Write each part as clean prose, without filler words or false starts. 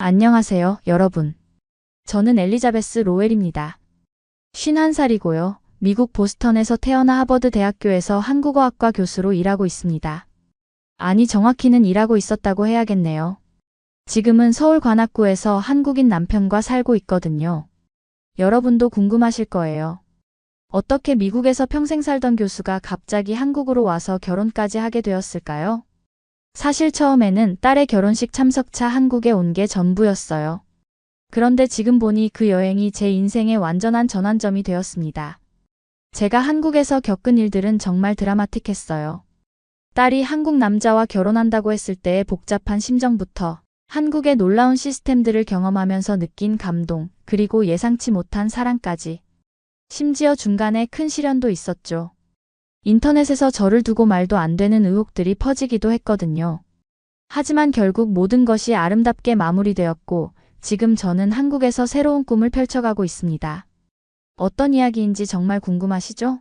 안녕하세요, 여러분. 저는 엘리자베스 로웰입니다. 51살이고요. 미국 보스턴에서 태어나 하버드 대학교에서 한국어학과 교수로 일하고 있습니다. 아니, 정확히는 일하고 있었다고 해야겠네요. 지금은 서울 관악구에서 한국인 남편과 살고 있거든요. 여러분도 궁금하실 거예요. 어떻게 미국에서 평생 살던 교수가 갑자기 한국으로 와서 결혼까지 하게 되었을까요? 사실 처음에는 딸의 결혼식 참석차 한국에 온 게 전부였어요. 그런데 지금 보니 그 여행이 제 인생의 완전한 전환점이 되었습니다. 제가 한국에서 겪은 일들은 정말 드라마틱했어요. 딸이 한국 남자와 결혼한다고 했을 때의 복잡한 심정부터 한국의 놀라운 시스템들을 경험하면서 느낀 감동, 그리고 예상치 못한 사랑까지. 심지어 중간에 큰 시련도 있었죠. 인터넷에서 저를 두고 말도 안 되는 의혹들이 퍼지기도 했거든요. 하지만 결국 모든 것이 아름답게 마무리되었고, 지금 저는 한국에서 새로운 꿈을 펼쳐가고 있습니다. 어떤 이야기인지 정말 궁금하시죠?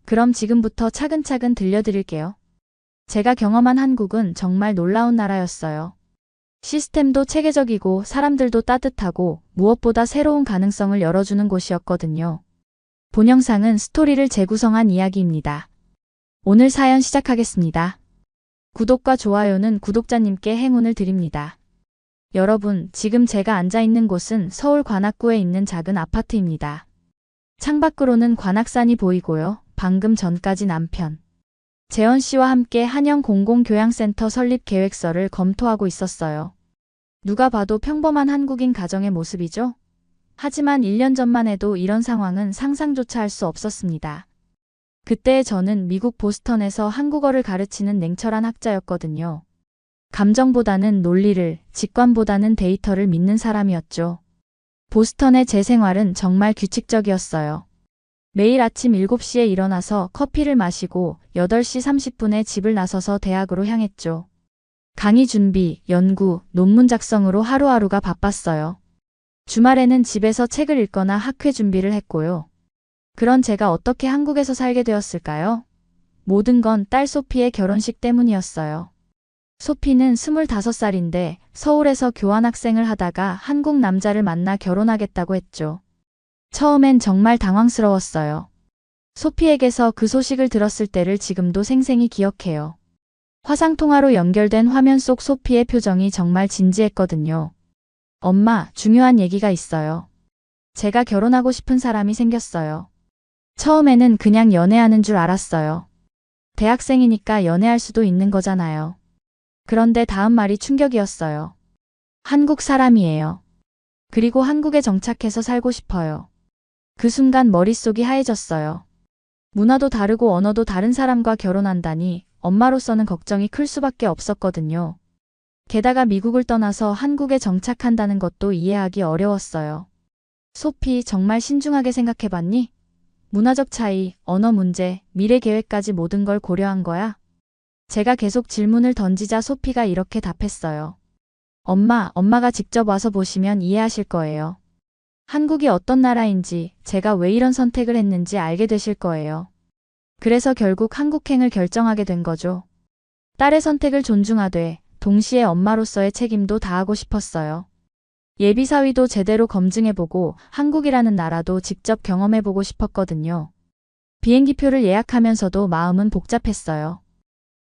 그럼 지금부터 차근차근 들려드릴게요. 제가 경험한 한국은 정말 놀라운 나라였어요. 시스템도 체계적이고 사람들도 따뜻하고 무엇보다 새로운 가능성을 열어주는 곳이었거든요. 본 영상은 스토리를 재구성한 이야기입니다. 오늘 사연 시작하겠습니다. 구독과 좋아요는 구독자님께 행운을 드립니다. 여러분, 지금 제가 앉아있는 곳은 서울 관악구에 있는 작은 아파트입니다. 창밖으로는 관악산이 보이고요. 방금 전까지 남편 재원 씨와 함께 한영 공공교양센터 설립 계획서를 검토하고 있었어요. 누가 봐도 평범한 한국인 가정의 모습이죠? 하지만 1년 전만 해도 이런 상황은 상상조차 할 수 없었습니다. 그때 저는 미국 보스턴에서 한국어를 가르치는 냉철한 학자였거든요. 감정보다는 논리를, 직관보다는 데이터를 믿는 사람이었죠. 보스턴의 제 생활은 정말 규칙적이었어요. 매일 아침 7시에 일어나서 커피를 마시고 8시 30분에 집을 나서서 대학으로 향했죠. 강의 준비, 연구, 논문 작성으로 하루하루가 바빴어요. 주말에는 집에서 책을 읽거나 학회 준비를 했고요. 그런 제가 어떻게 한국에서 살게 되었을까요? 모든 건 딸 소피의 결혼식 때문이었어요. 소피는 25살인데 서울에서 교환학생을 하다가 한국 남자를 만나 결혼하겠다고 했죠. 처음엔 정말 당황스러웠어요. 소피에게서 그 소식을 들었을 때를 지금도 생생히 기억해요. 화상통화로 연결된 화면 속 소피의 표정이 정말 진지했거든요. 엄마, 중요한 얘기가 있어요. 제가 결혼하고 싶은 사람이 생겼어요. 처음에는 그냥 연애하는 줄 알았어요. 대학생이니까 연애할 수도 있는 거잖아요. 그런데 다음 말이 충격이었어요. 한국 사람이에요. 그리고 한국에 정착해서 살고 싶어요. 그 순간 머릿속이 하얘졌어요. 문화도 다르고 언어도 다른 사람과 결혼한다니 엄마로서는 걱정이 클 수밖에 없었거든요. 게다가 미국을 떠나서 한국에 정착한다는 것도 이해하기 어려웠어요. 소피, 정말 신중하게 생각해봤니? 문화적 차이, 언어 문제, 미래 계획까지 모든 걸 고려한 거야? 제가 계속 질문을 던지자 소피가 이렇게 답했어요. 엄마가 직접 와서 보시면 이해하실 거예요. 한국이 어떤 나라인지, 제가 왜 이런 선택을 했는지 알게 되실 거예요. 그래서 결국 한국행을 결정하게 된 거죠. 딸의 선택을 존중하되 동시에 엄마로서의 책임도 다하고 싶었어요. 예비사위도 제대로 검증해보고 한국이라는 나라도 직접 경험해보고 싶었거든요. 비행기표를 예약하면서도 마음은 복잡했어요.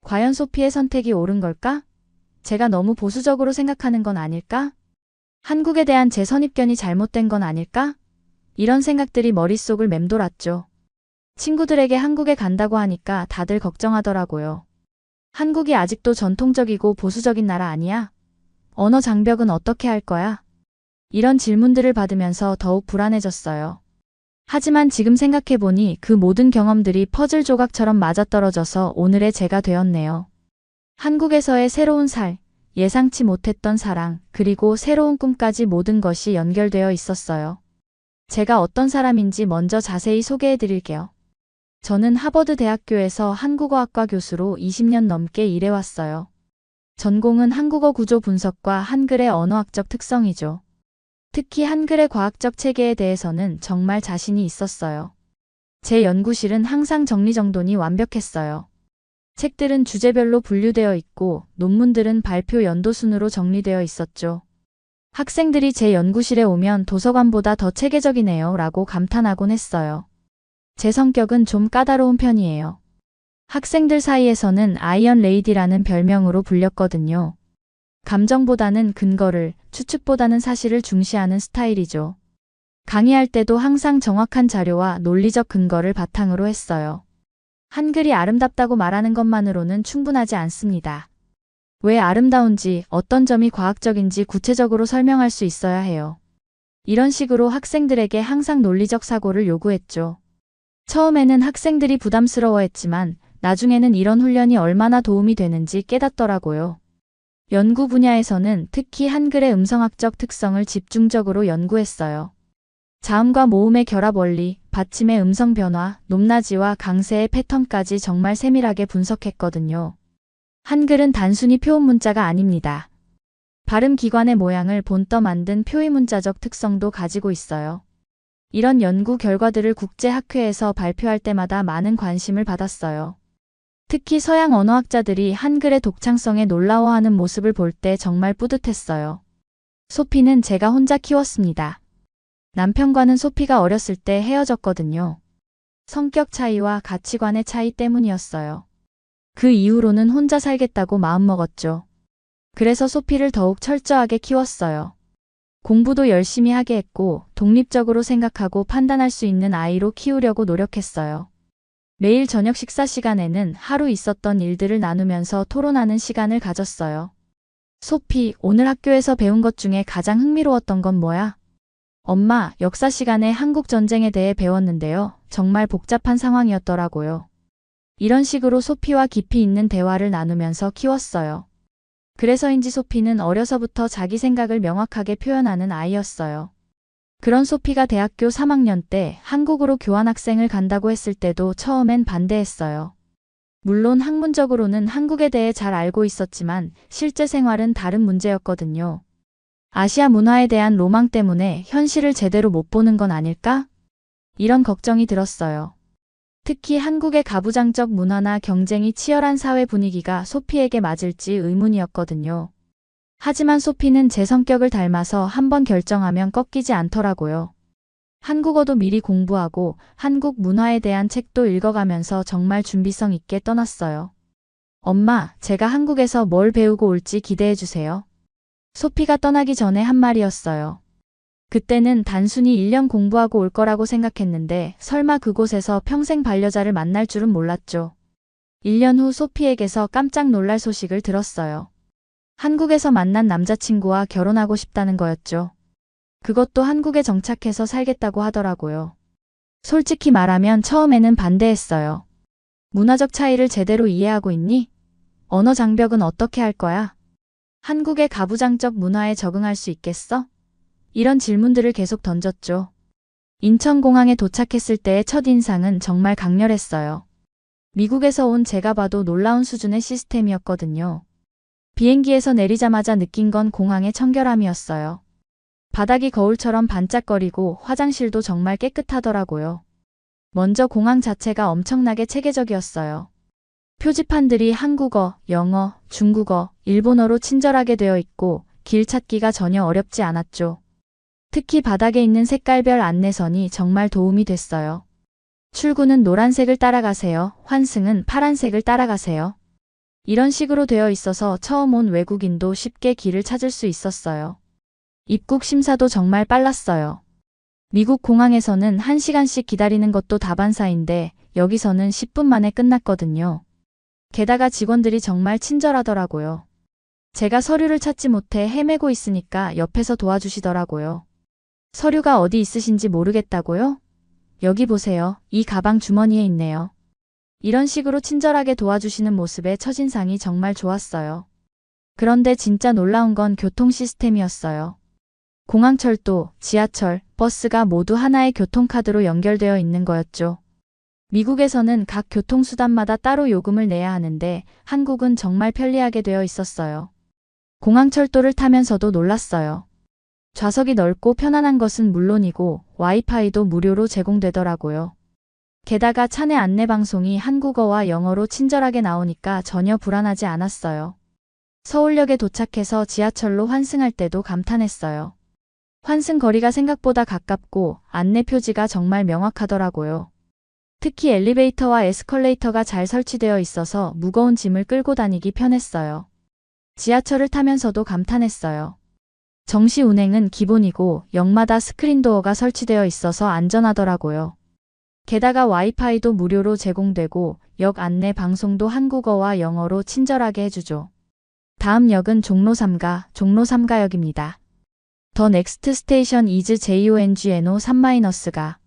과연 소피의 선택이 옳은 걸까? 제가 너무 보수적으로 생각하는 건 아닐까? 한국에 대한 제 선입견이 잘못된 건 아닐까? 이런 생각들이 머릿속을 맴돌았죠. 친구들에게 한국에 간다고 하니까 다들 걱정하더라고요. 한국이 아직도 전통적이고 보수적인 나라 아니야? 언어 장벽은 어떻게 할 거야? 이런 질문들을 받으면서 더욱 불안해졌어요. 하지만 지금 생각해보니 그 모든 경험들이 퍼즐 조각처럼 맞아떨어져서 오늘의 제가 되었네요. 한국에서의 새로운 살, 예상치 못했던 사랑, 그리고 새로운 꿈까지 모든 것이 연결되어 있었어요. 제가 어떤 사람인지 먼저 자세히 소개해드릴게요. 저는 하버드 대학교에서 한국어학과 교수로 20년 넘게 일해왔어요. 전공은 한국어 구조 분석과 한글의 언어학적 특성이죠. 특히 한글의 과학적 체계에 대해서는 정말 자신이 있었어요. 제 연구실은 항상 정리정돈이 완벽했어요. 책들은 주제별로 분류되어 있고 논문들은 발표 연도 순으로 정리되어 있었죠. 학생들이 제 연구실에 오면 도서관보다 더 체계적이네요 라고 감탄하곤 했어요. 제 성격은 좀 까다로운 편이에요. 학생들 사이에서는 아이언 레이디라는 별명으로 불렸거든요. 감정보다는 근거를, 추측보다는 사실을 중시하는 스타일이죠. 강의할 때도 항상 정확한 자료와 논리적 근거를 바탕으로 했어요. 한글이 아름답다고 말하는 것만으로는 충분하지 않습니다. 왜 아름다운지, 어떤 점이 과학적인지 구체적으로 설명할 수 있어야 해요. 이런 식으로 학생들에게 항상 논리적 사고를 요구했죠. 처음에는 학생들이 부담스러워했지만 나중에는 이런 훈련이 얼마나 도움이 되는지 깨닫더라고요. 연구 분야에서는 특히 한글의 음성학적 특성을 집중적으로 연구했어요. 자음과 모음의 결합 원리, 받침의 음성 변화, 높낮이와 강세의 패턴까지 정말 세밀하게 분석했거든요. 한글은 단순히 표음 문자가 아닙니다. 발음 기관의 모양을 본떠 만든 표의 문자적 특성도 가지고 있어요. 이런 연구 결과들을 국제학회에서 발표할 때마다 많은 관심을 받았어요. 특히 서양 언어학자들이 한글의 독창성에 놀라워하는 모습을 볼 때 정말 뿌듯했어요. 소피는 제가 혼자 키웠습니다. 남편과는 소피가 어렸을 때 헤어졌거든요. 성격 차이와 가치관의 차이 때문이었어요. 그 이후로는 혼자 살겠다고 마음먹었죠. 그래서 소피를 더욱 철저하게 키웠어요. 공부도 열심히 하게 했고 독립적으로 생각하고 판단할 수 있는 아이로 키우려고 노력했어요. 매일 저녁 식사 시간에는 하루 있었던 일들을 나누면서 토론하는 시간을 가졌어요. 소피, 오늘 학교에서 배운 것 중에 가장 흥미로웠던 건 뭐야? 엄마, 역사 시간에 한국 전쟁에 대해 배웠는데요. 정말 복잡한 상황이었더라고요. 이런 식으로 소피와 깊이 있는 대화를 나누면서 키웠어요. 그래서인지 소피는 어려서부터 자기 생각을 명확하게 표현하는 아이였어요. 그런 소피가 대학교 3학년 때 한국으로 교환학생을 간다고 했을 때도 처음엔 반대했어요. 물론 학문적으로는 한국에 대해 잘 알고 있었지만 실제 생활은 다른 문제였거든요. 아시아 문화에 대한 로망 때문에 현실을 제대로 못 보는 건 아닐까? 이런 걱정이 들었어요. 특히 한국의 가부장적 문화나 경쟁이 치열한 사회 분위기가 소피에게 맞을지 의문이었거든요. 하지만 소피는 제 성격을 닮아서 한번 결정하면 꺾이지 않더라고요. 한국어도 미리 공부하고 한국 문화에 대한 책도 읽어가면서 정말 준비성 있게 떠났어요. 엄마, 제가 한국에서 뭘 배우고 올지 기대해 주세요. 소피가 떠나기 전에 한 말이었어요. 그때는 단순히 1년 공부하고 올 거라고 생각했는데 설마 그곳에서 평생 반려자를 만날 줄은 몰랐죠. 1년 후 소피에게서 깜짝 놀랄 소식을 들었어요. 한국에서 만난 남자친구와 결혼하고 싶다는 거였죠. 그것도 한국에 정착해서 살겠다고 하더라고요. 솔직히 말하면 처음에는 반대했어요. 문화적 차이를 제대로 이해하고 있니? 언어 장벽은 어떻게 할 거야? 한국의 가부장적 문화에 적응할 수 있겠어? 이런 질문들을 계속 던졌죠. 인천공항에 도착했을 때의 첫인상은 정말 강렬했어요. 미국에서 온 제가 봐도 놀라운 수준의 시스템이었거든요. 비행기에서 내리자마자 느낀 건 공항의 청결함이었어요. 바닥이 거울처럼 반짝거리고 화장실도 정말 깨끗하더라고요. 먼저 공항 자체가 엄청나게 체계적이었어요. 표지판들이 한국어, 영어, 중국어, 일본어로 친절하게 되어 있고 길 찾기가 전혀 어렵지 않았죠. 특히 바닥에 있는 색깔별 안내선이 정말 도움이 됐어요. 출구는 노란색을 따라가세요. 환승은 파란색을 따라가세요. 이런 식으로 되어 있어서 처음 온 외국인도 쉽게 길을 찾을 수 있었어요. 입국 심사도 정말 빨랐어요. 미국 공항에서는 1시간씩 기다리는 것도 다반사인데 여기서는 10분 만에 끝났거든요. 게다가 직원들이 정말 친절하더라고요. 제가 서류를 찾지 못해 헤매고 있으니까 옆에서 도와주시더라고요. 서류가 어디 있으신지 모르겠다고요? 여기 보세요. 이 가방 주머니에 있네요. 이런 식으로 친절하게 도와주시는 모습에 첫인상이 정말 좋았어요. 그런데 진짜 놀라운 건 교통 시스템이었어요. 공항철도, 지하철, 버스가 모두 하나의 교통카드로 연결되어 있는 거였죠. 미국에서는 각 교통수단마다 따로 요금을 내야 하는데 한국은 정말 편리하게 되어 있었어요. 공항철도를 타면서도 놀랐어요. 좌석이 넓고 편안한 것은 물론이고 와이파이도 무료로 제공되더라고요. 게다가 차내 안내방송이 한국어와 영어로 친절하게 나오니까 전혀 불안하지 않았어요. 서울역에 도착해서 지하철로 환승할 때도 감탄했어요. 환승 거리가 생각보다 가깝고 안내 표지가 정말 명확하더라고요. 특히 엘리베이터와 에스컬레이터가 잘 설치되어 있어서 무거운 짐을 끌고 다니기 편했어요. 지하철을 타면서도 감탄했어요. 정시 운행은 기본이고 역마다 스크린도어가 설치되어 있어서 안전하더라고요. 게다가 와이파이도 무료로 제공되고 역 안내 방송도 한국어와 영어로 친절하게 해주죠. 다음 역은 종로 3가역입니다. The next station is JONGNO 3-가.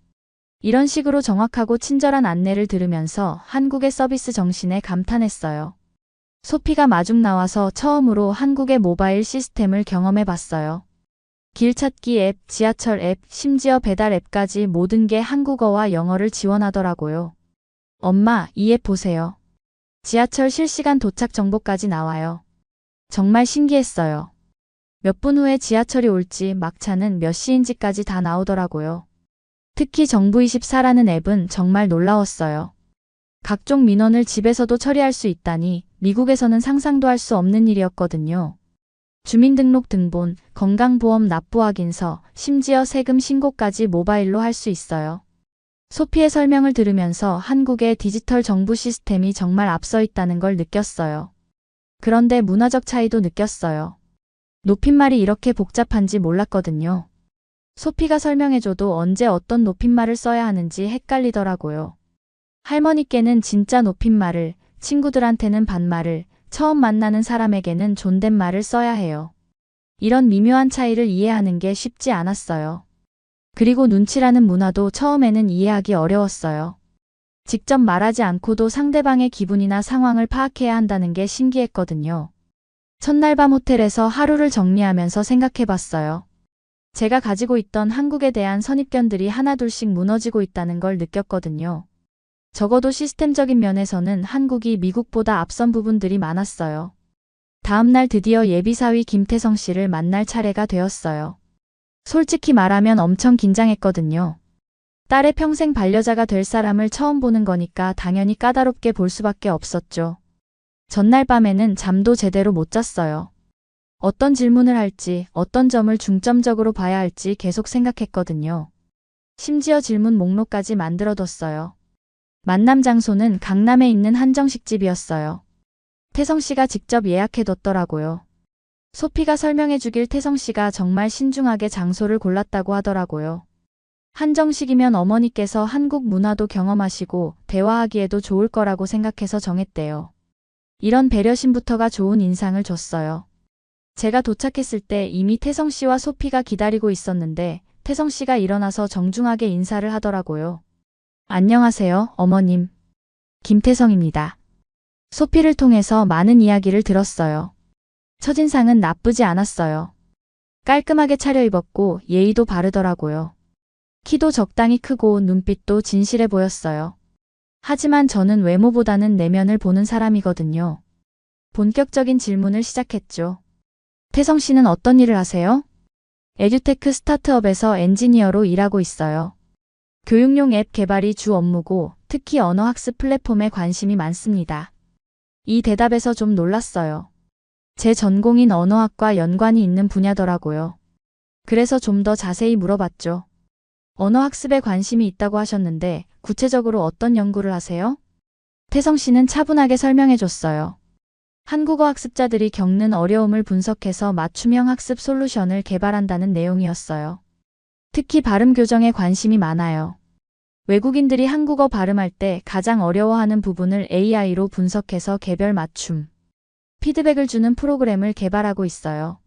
이런 식으로 정확하고 친절한 안내를 들으면서 한국의 서비스 정신에 감탄했어요. 소피가 마중 나와서 처음으로 한국의 모바일 시스템을 경험해 봤어요. 길찾기 앱, 지하철 앱, 심지어 배달 앱까지 모든 게 한국어와 영어를 지원하더라고요. 엄마, 이 앱 보세요. 지하철 실시간 도착 정보까지 나와요. 정말 신기했어요. 몇 분 후에 지하철이 올지 막차는 몇 시인지까지 다 나오더라고요. 특히 정부24라는 앱은 정말 놀라웠어요. 각종 민원을 집에서도 처리할 수 있다니 미국에서는 상상도 할 수 없는 일이었거든요. 주민등록 등본, 건강보험 납부 확인서, 심지어 세금 신고까지 모바일로 할 수 있어요. 소피의 설명을 들으면서 한국의 디지털 정부 시스템이 정말 앞서 있다는 걸 느꼈어요. 그런데 문화적 차이도 느꼈어요. 높임말이 이렇게 복잡한지 몰랐거든요. 소피가 설명해줘도 언제 어떤 높임말을 써야 하는지 헷갈리더라고요. 할머니께는 진짜 높임말을, 친구들한테는 반말을, 처음 만나는 사람에게는 존댓말을 써야 해요. 이런 미묘한 차이를 이해하는 게 쉽지 않았어요. 그리고 눈치라는 문화도 처음에는 이해하기 어려웠어요. 직접 말하지 않고도 상대방의 기분이나 상황을 파악해야 한다는 게 신기했거든요. 첫날 밤 호텔에서 하루를 정리하면서 생각해봤어요. 제가 가지고 있던 한국에 대한 선입견들이 하나둘씩 무너지고 있다는 걸 느꼈거든요. 적어도 시스템적인 면에서는 한국이 미국보다 앞선 부분들이 많았어요. 다음날 드디어 예비사위 김태성 씨를 만날 차례가 되었어요. 솔직히 말하면 엄청 긴장했거든요. 딸의 평생 반려자가 될 사람을 처음 보는 거니까 당연히 까다롭게 볼 수밖에 없었죠. 전날 밤에는 잠도 제대로 못 잤어요. 어떤 질문을 할지, 어떤 점을 중점적으로 봐야 할지 계속 생각했거든요. 심지어 질문 목록까지 만들어뒀어요. 만남 장소는 강남에 있는 한정식집이었어요. 태성 씨가 직접 예약해뒀더라고요. 소피가 설명해주길 태성 씨가 정말 신중하게 장소를 골랐다고 하더라고요. 한정식이면 어머니께서 한국 문화도 경험하시고 대화하기에도 좋을 거라고 생각해서 정했대요. 이런 배려심부터가 좋은 인상을 줬어요. 제가 도착했을 때 이미 태성 씨와 소피가 기다리고 있었는데 태성 씨가 일어나서 정중하게 인사를 하더라고요. 안녕하세요, 어머님. 김태성입니다. 소피를 통해서 많은 이야기를 들었어요. 첫인상은 나쁘지 않았어요. 깔끔하게 차려입었고 예의도 바르더라고요. 키도 적당히 크고 눈빛도 진실해 보였어요. 하지만 저는 외모보다는 내면을 보는 사람이거든요. 본격적인 질문을 시작했죠. 태성 씨는 어떤 일을 하세요? 에듀테크 스타트업에서 엔지니어로 일하고 있어요. 교육용 앱 개발이 주 업무고 특히 언어학습 플랫폼에 관심이 많습니다. 이 대답에서 좀 놀랐어요. 제 전공인 언어학과 연관이 있는 분야더라고요. 그래서 좀 더 자세히 물어봤죠. 언어학습에 관심이 있다고 하셨는데 구체적으로 어떤 연구를 하세요? 태성 씨는 차분하게 설명해줬어요. 한국어 학습자들이 겪는 어려움을 분석해서 맞춤형 학습 솔루션을 개발한다는 내용이었어요. 특히 발음 교정에 관심이 많아요. 외국인들이 한국어 발음할 때 가장 어려워하는 부분을 AI로 분석해서 개별 맞춤, 피드백을 주는 프로그램을 개발하고 있어요.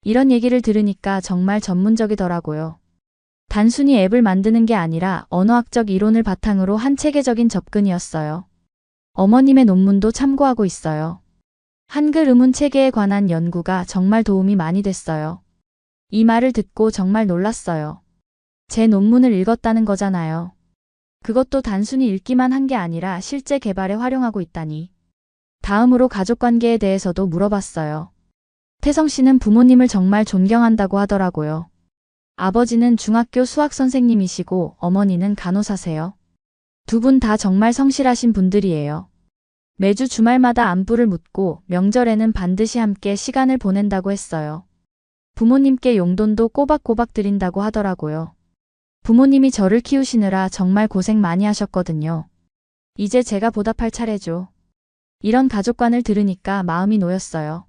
이런 얘기를 들으니까 정말 전문적이더라고요. 단순히 앱을 만드는 게 아니라 언어학적 이론을 바탕으로 한 체계적인 접근이었어요. 어머님의 논문도 참고하고 있어요. 한글 음운 체계에 관한 연구가 정말 도움이 많이 됐어요. 이 말을 듣고 정말 놀랐어요. 제 논문을 읽었다는 거잖아요. 그것도 단순히 읽기만 한 게 아니라 실제 개발에 활용하고 있다니. 다음으로 가족관계에 대해서도 물어봤어요. 태성 씨는 부모님을 정말 존경한다고 하더라고요. 아버지는 중학교 수학 선생님이시고 어머니는 간호사세요. 두 분 다 정말 성실하신 분들이에요. 매주 주말마다 안부를 묻고 명절에는 반드시 함께 시간을 보낸다고 했어요. 부모님께 용돈도 꼬박꼬박 드린다고 하더라고요. 부모님이 저를 키우시느라 정말 고생 많이 하셨거든요. 이제 제가 보답할 차례죠. 이런 가족관을 들으니까 마음이 놓였어요.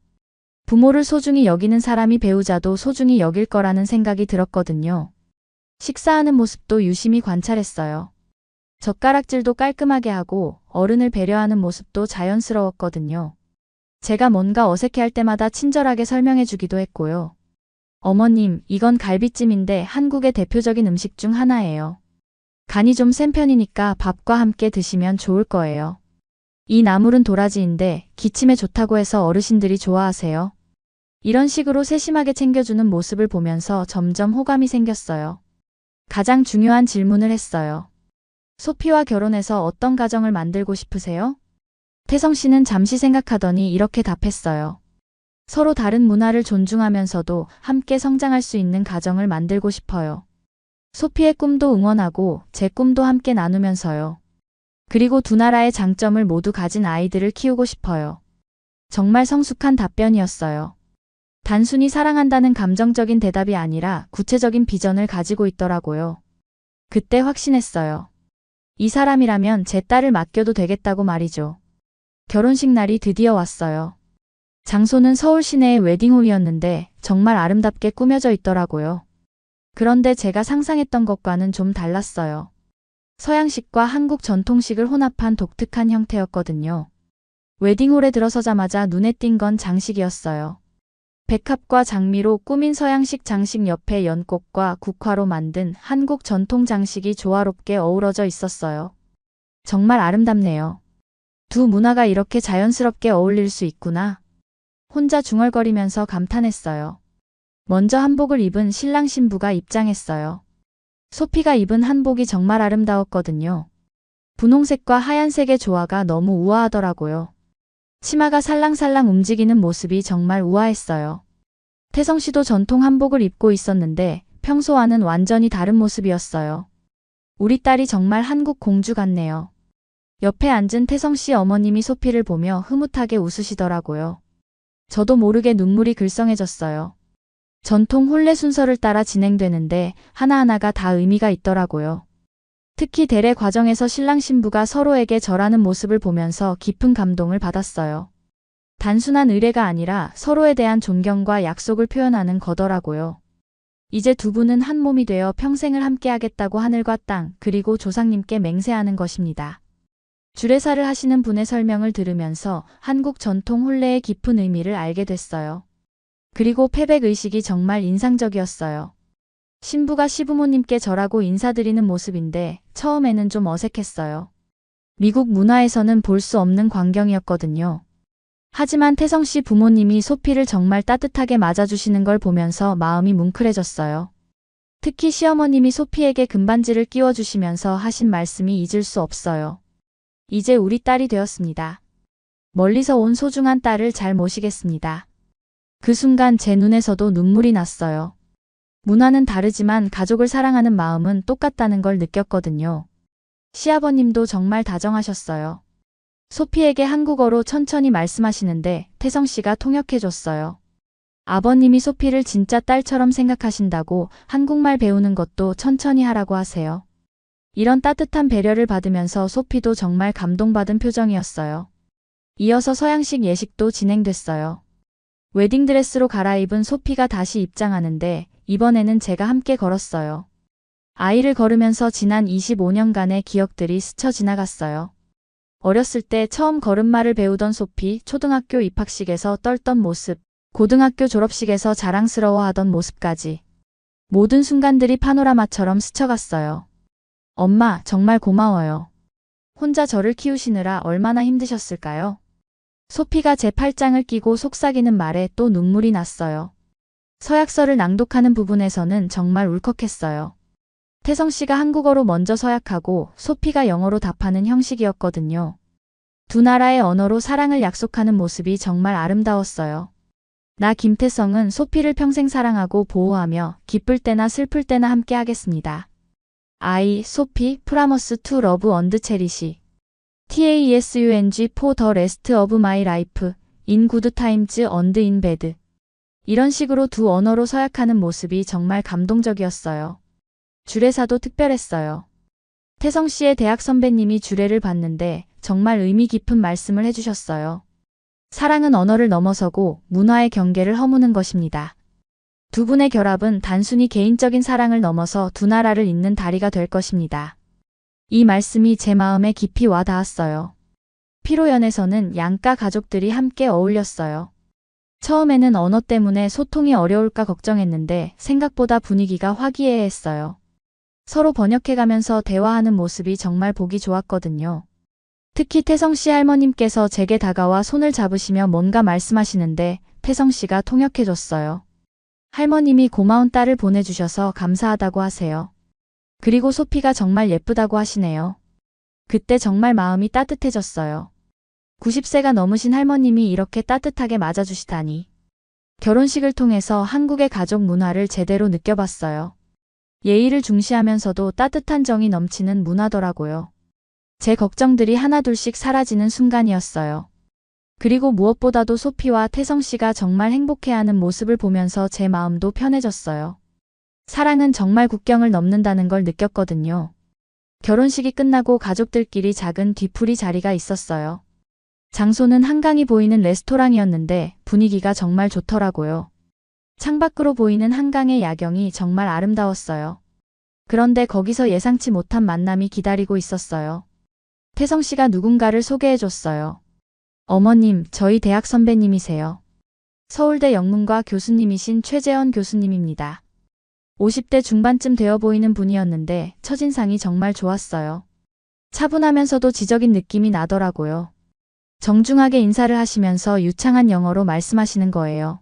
부모를 소중히 여기는 사람이 배우자도 소중히 여길 거라는 생각이 들었거든요. 식사하는 모습도 유심히 관찰했어요. 젓가락질도 깔끔하게 하고 어른을 배려하는 모습도 자연스러웠거든요. 제가 뭔가 어색해할 때마다 친절하게 설명해 주기도 했고요. 어머님, 이건 갈비찜인데 한국의 대표적인 음식 중 하나예요. 간이 좀 센 편이니까 밥과 함께 드시면 좋을 거예요. 이 나물은 도라지인데 기침에 좋다고 해서 어르신들이 좋아하세요. 이런 식으로 세심하게 챙겨주는 모습을 보면서 점점 호감이 생겼어요. 가장 중요한 질문을 했어요. 소피와 결혼해서 어떤 가정을 만들고 싶으세요? 태성 씨는 잠시 생각하더니 이렇게 답했어요. 서로 다른 문화를 존중하면서도 함께 성장할 수 있는 가정을 만들고 싶어요. 소피의 꿈도 응원하고 제 꿈도 함께 나누면서요. 그리고 두 나라의 장점을 모두 가진 아이들을 키우고 싶어요. 정말 성숙한 답변이었어요. 단순히 사랑한다는 감정적인 대답이 아니라 구체적인 비전을 가지고 있더라고요. 그때 확신했어요. 이 사람이라면 제 딸을 맡겨도 되겠다고 말이죠. 결혼식 날이 드디어 왔어요. 장소는 서울 시내의 웨딩홀이었는데 정말 아름답게 꾸며져 있더라고요. 그런데 제가 상상했던 것과는 좀 달랐어요. 서양식과 한국 전통식을 혼합한 독특한 형태였거든요. 웨딩홀에 들어서자마자 눈에 띈 건 장식이었어요. 백합과 장미로 꾸민 서양식 장식 옆에 연꽃과 국화로 만든 한국 전통 장식이 조화롭게 어우러져 있었어요. 정말 아름답네요. 두 문화가 이렇게 자연스럽게 어울릴 수 있구나. 혼자 중얼거리면서 감탄했어요. 먼저 한복을 입은 신랑 신부가 입장했어요. 소피가 입은 한복이 정말 아름다웠거든요. 분홍색과 하얀색의 조화가 너무 우아하더라고요. 치마가 살랑살랑 움직이는 모습이 정말 우아했어요. 태성 씨도 전통 한복을 입고 있었는데 평소와는 완전히 다른 모습이었어요. 우리 딸이 정말 한국 공주 같네요. 옆에 앉은 태성 씨 어머님이 소피를 보며 흐뭇하게 웃으시더라고요. 저도 모르게 눈물이 글썽해졌어요. 전통 혼례 순서를 따라 진행되는데 하나하나가 다 의미가 있더라고요. 특히 대례 과정에서 신랑 신부가 서로에게 절하는 모습을 보면서 깊은 감동을 받았어요. 단순한 의례가 아니라 서로에 대한 존경과 약속을 표현하는 거더라고요. 이제 두 분은 한 몸이 되어 평생을 함께하겠다고 하늘과 땅 그리고 조상님께 맹세하는 것입니다. 주례사를 하시는 분의 설명을 들으면서 한국 전통 혼례의 깊은 의미를 알게 됐어요. 그리고 패백의식이 정말 인상적이었어요. 신부가 시부모님께 절하고 인사드리는 모습인데 처음에는 좀 어색했어요. 미국 문화에서는 볼 수 없는 광경이었거든요. 하지만 태성 씨 부모님이 소피를 정말 따뜻하게 맞아주시는 걸 보면서 마음이 뭉클해졌어요. 특히 시어머님이 소피에게 금반지를 끼워주시면서 하신 말씀이 잊을 수 없어요. 이제 우리 딸이 되었습니다. 멀리서 온 소중한 딸을 잘 모시겠습니다. 그 순간 제 눈에서도 눈물이 났어요. 문화는 다르지만 가족을 사랑하는 마음은 똑같다는 걸 느꼈거든요. 시아버님도 정말 다정하셨어요. 소피에게 한국어로 천천히 말씀하시는데 태성 씨가 통역해줬어요. 아버님이 소피를 진짜 딸처럼 생각하신다고 한국말 배우는 것도 천천히 하라고 하세요. 이런 따뜻한 배려를 받으면서 소피도 정말 감동받은 표정이었어요. 이어서 서양식 예식도 진행됐어요. 웨딩드레스로 갈아입은 소피가 다시 입장하는데 이번에는 제가 함께 걸었어요. 아이를 걸으면서 지난 25년간의 기억들이 스쳐 지나갔어요. 어렸을 때 처음 걸음마를 배우던 소피, 초등학교 입학식에서 떨던 모습, 고등학교 졸업식에서 자랑스러워하던 모습까지. 모든 순간들이 파노라마처럼 스쳐갔어요. 엄마, 정말 고마워요. 혼자 저를 키우시느라 얼마나 힘드셨을까요? 소피가 제 팔짱을 끼고 속삭이는 말에 또 눈물이 났어요. 서약서를 낭독하는 부분에서는 정말 울컥했어요. 태성 씨가 한국어로 먼저 서약하고 소피가 영어로 답하는 형식이었거든요. 두 나라의 언어로 사랑을 약속하는 모습이 정말 아름다웠어요. 나 김태성은 소피를 평생 사랑하고 보호하며 기쁠 때나 슬플 때나 함께 하겠습니다. I, 소피, 프라머스 투 러브 언드 체리시. TASUNG for the rest of my life, in good times and in bad. 이런 식으로 두 언어로 서약하는 모습이 정말 감동적이었어요. 주례사도 특별했어요. 태성 씨의 대학 선배님이 주례를 봤는데 정말 의미 깊은 말씀을 해주셨어요. 사랑은 언어를 넘어서고 문화의 경계를 허무는 것입니다. 두 분의 결합은 단순히 개인적인 사랑을 넘어서 두 나라를 잇는 다리가 될 것입니다. 이 말씀이 제 마음에 깊이 와 닿았어요. 피로연에서는 양가 가족들이 함께 어울렸어요. 처음에는 언어 때문에 소통이 어려울까 걱정했는데 생각보다 분위기가 화기애애했어요. 서로 번역해가면서 대화하는 모습이 정말 보기 좋았거든요. 특히 태성 씨 할머님께서 제게 다가와 손을 잡으시며 뭔가 말씀하시는데 태성 씨가 통역해줬어요. 할머님이 고마운 딸을 보내주셔서 감사하다고 하세요. 그리고 소피가 정말 예쁘다고 하시네요. 그때 정말 마음이 따뜻해졌어요. 90세가 넘으신 할머님이 이렇게 따뜻하게 맞아주시다니. 결혼식을 통해서 한국의 가족 문화를 제대로 느껴봤어요. 예의를 중시하면서도 따뜻한 정이 넘치는 문화더라고요. 제 걱정들이 하나둘씩 사라지는 순간이었어요. 그리고 무엇보다도 소피와 태성 씨가 정말 행복해하는 모습을 보면서 제 마음도 편해졌어요. 사랑은 정말 국경을 넘는다는 걸 느꼈거든요. 결혼식이 끝나고 가족들끼리 작은 뒤풀이 자리가 있었어요. 장소는 한강이 보이는 레스토랑이었는데 분위기가 정말 좋더라고요. 창밖으로 보이는 한강의 야경이 정말 아름다웠어요. 그런데 거기서 예상치 못한 만남이 기다리고 있었어요. 태성 씨가 누군가를 소개해줬어요. 어머님, 저희 대학 선배님이세요. 서울대 영문과 교수님이신 최재원 교수님입니다. 50대 중반쯤 되어 보이는 분이었는데 첫인상이 정말 좋았어요. 차분하면서도 지적인 느낌이 나더라고요. 정중하게 인사를 하시면서 유창한 영어로 말씀하시는 거예요.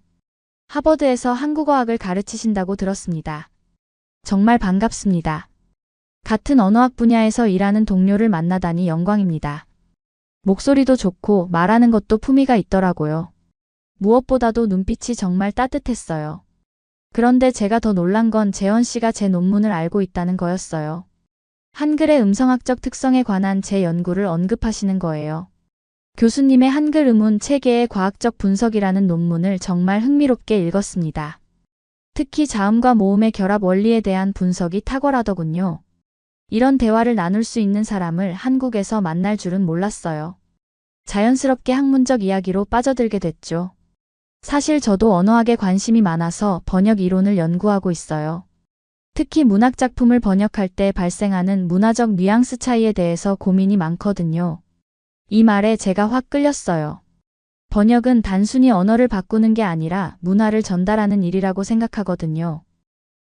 하버드에서 한국어학을 가르치신다고 들었습니다. 정말 반갑습니다. 같은 언어학 분야에서 일하는 동료를 만나다니 영광입니다. 목소리도 좋고 말하는 것도 품위가 있더라고요. 무엇보다도 눈빛이 정말 따뜻했어요. 그런데 제가 더 놀란 건 재원 씨가 제 논문을 알고 있다는 거였어요. 한글의 음성학적 특성에 관한 제 연구를 언급하시는 거예요. 교수님의 한글 음운 체계의 과학적 분석이라는 논문을 정말 흥미롭게 읽었습니다. 특히 자음과 모음의 결합 원리에 대한 분석이 탁월하더군요. 이런 대화를 나눌 수 있는 사람을 한국에서 만날 줄은 몰랐어요. 자연스럽게 학문적 이야기로 빠져들게 됐죠. 사실 저도 언어학에 관심이 많아서 번역 이론을 연구하고 있어요. 특히 문학 작품을 번역할 때 발생하는 문화적 뉘앙스 차이에 대해서 고민이 많거든요. 이 말에 제가 확 끌렸어요. 번역은 단순히 언어를 바꾸는 게 아니라 문화를 전달하는 일이라고 생각하거든요.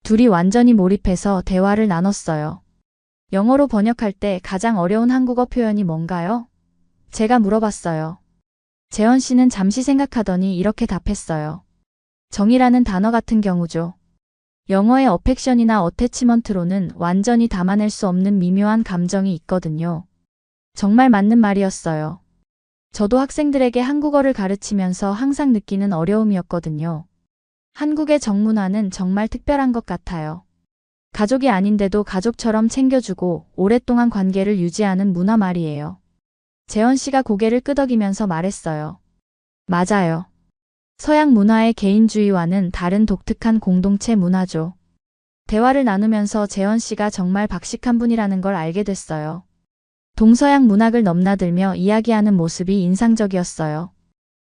둘이 완전히 몰입해서 대화를 나눴어요. 영어로 번역할 때 가장 어려운 한국어 표현이 뭔가요? 제가 물어봤어요. 재원 씨는 잠시 생각하더니 이렇게 답했어요. 정이라는 단어 같은 경우죠. 영어의 어펙션이나 어태치먼트로는 완전히 담아낼 수 없는 미묘한 감정이 있거든요. 정말 맞는 말이었어요. 저도 학생들에게 한국어를 가르치면서 항상 느끼는 어려움이었거든요. 한국의 정문화는 정말 특별한 것 같아요. 가족이 아닌데도 가족처럼 챙겨주고 오랫동안 관계를 유지하는 문화 말이에요. 재원 씨가 고개를 끄덕이면서 말했어요. 맞아요. 서양 문화의 개인주의와는 다른 독특한 공동체 문화죠. 대화를 나누면서 재원 씨가 정말 박식한 분이라는 걸 알게 됐어요. 동서양 문학을 넘나들며 이야기하는 모습이 인상적이었어요.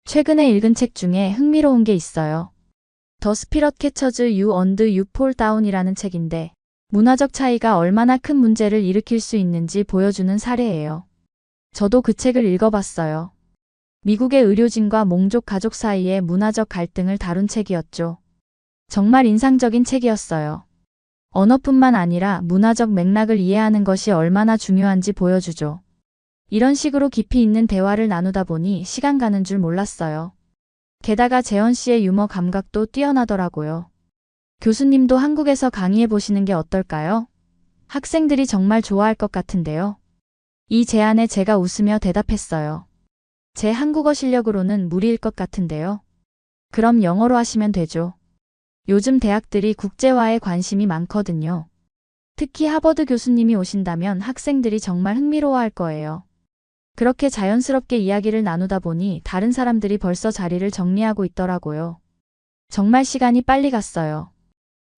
최근에 읽은 책 중에 흥미로운 게 있어요. 더 스피럿 캐처즈 유 언드 유 폴 다운이라는 책인데 문화적 차이가 얼마나 큰 문제를 일으킬 수 있는지 보여주는 사례예요. 저도 그 책을 읽어봤어요. 미국의 의료진과 몽족 가족 사이의 문화적 갈등을 다룬 책이었죠. 정말 인상적인 책이었어요. 언어뿐만 아니라 문화적 맥락을 이해하는 것이 얼마나 중요한지 보여주죠. 이런 식으로 깊이 있는 대화를 나누다 보니 시간 가는 줄 몰랐어요. 게다가 재원 씨의 유머 감각도 뛰어나더라고요. 교수님도 한국에서 강의해 보시는 게 어떨까요? 학생들이 정말 좋아할 것 같은데요. 이 제안에 제가 웃으며 대답했어요. 제 한국어 실력으로는 무리일 것 같은데요. 그럼 영어로 하시면 되죠. 요즘 대학들이 국제화에 관심이 많거든요. 특히 하버드 교수님이 오신다면 학생들이 정말 흥미로워할 거예요. 그렇게 자연스럽게 이야기를 나누다 보니 다른 사람들이 벌써 자리를 정리하고 있더라고요. 정말 시간이 빨리 갔어요.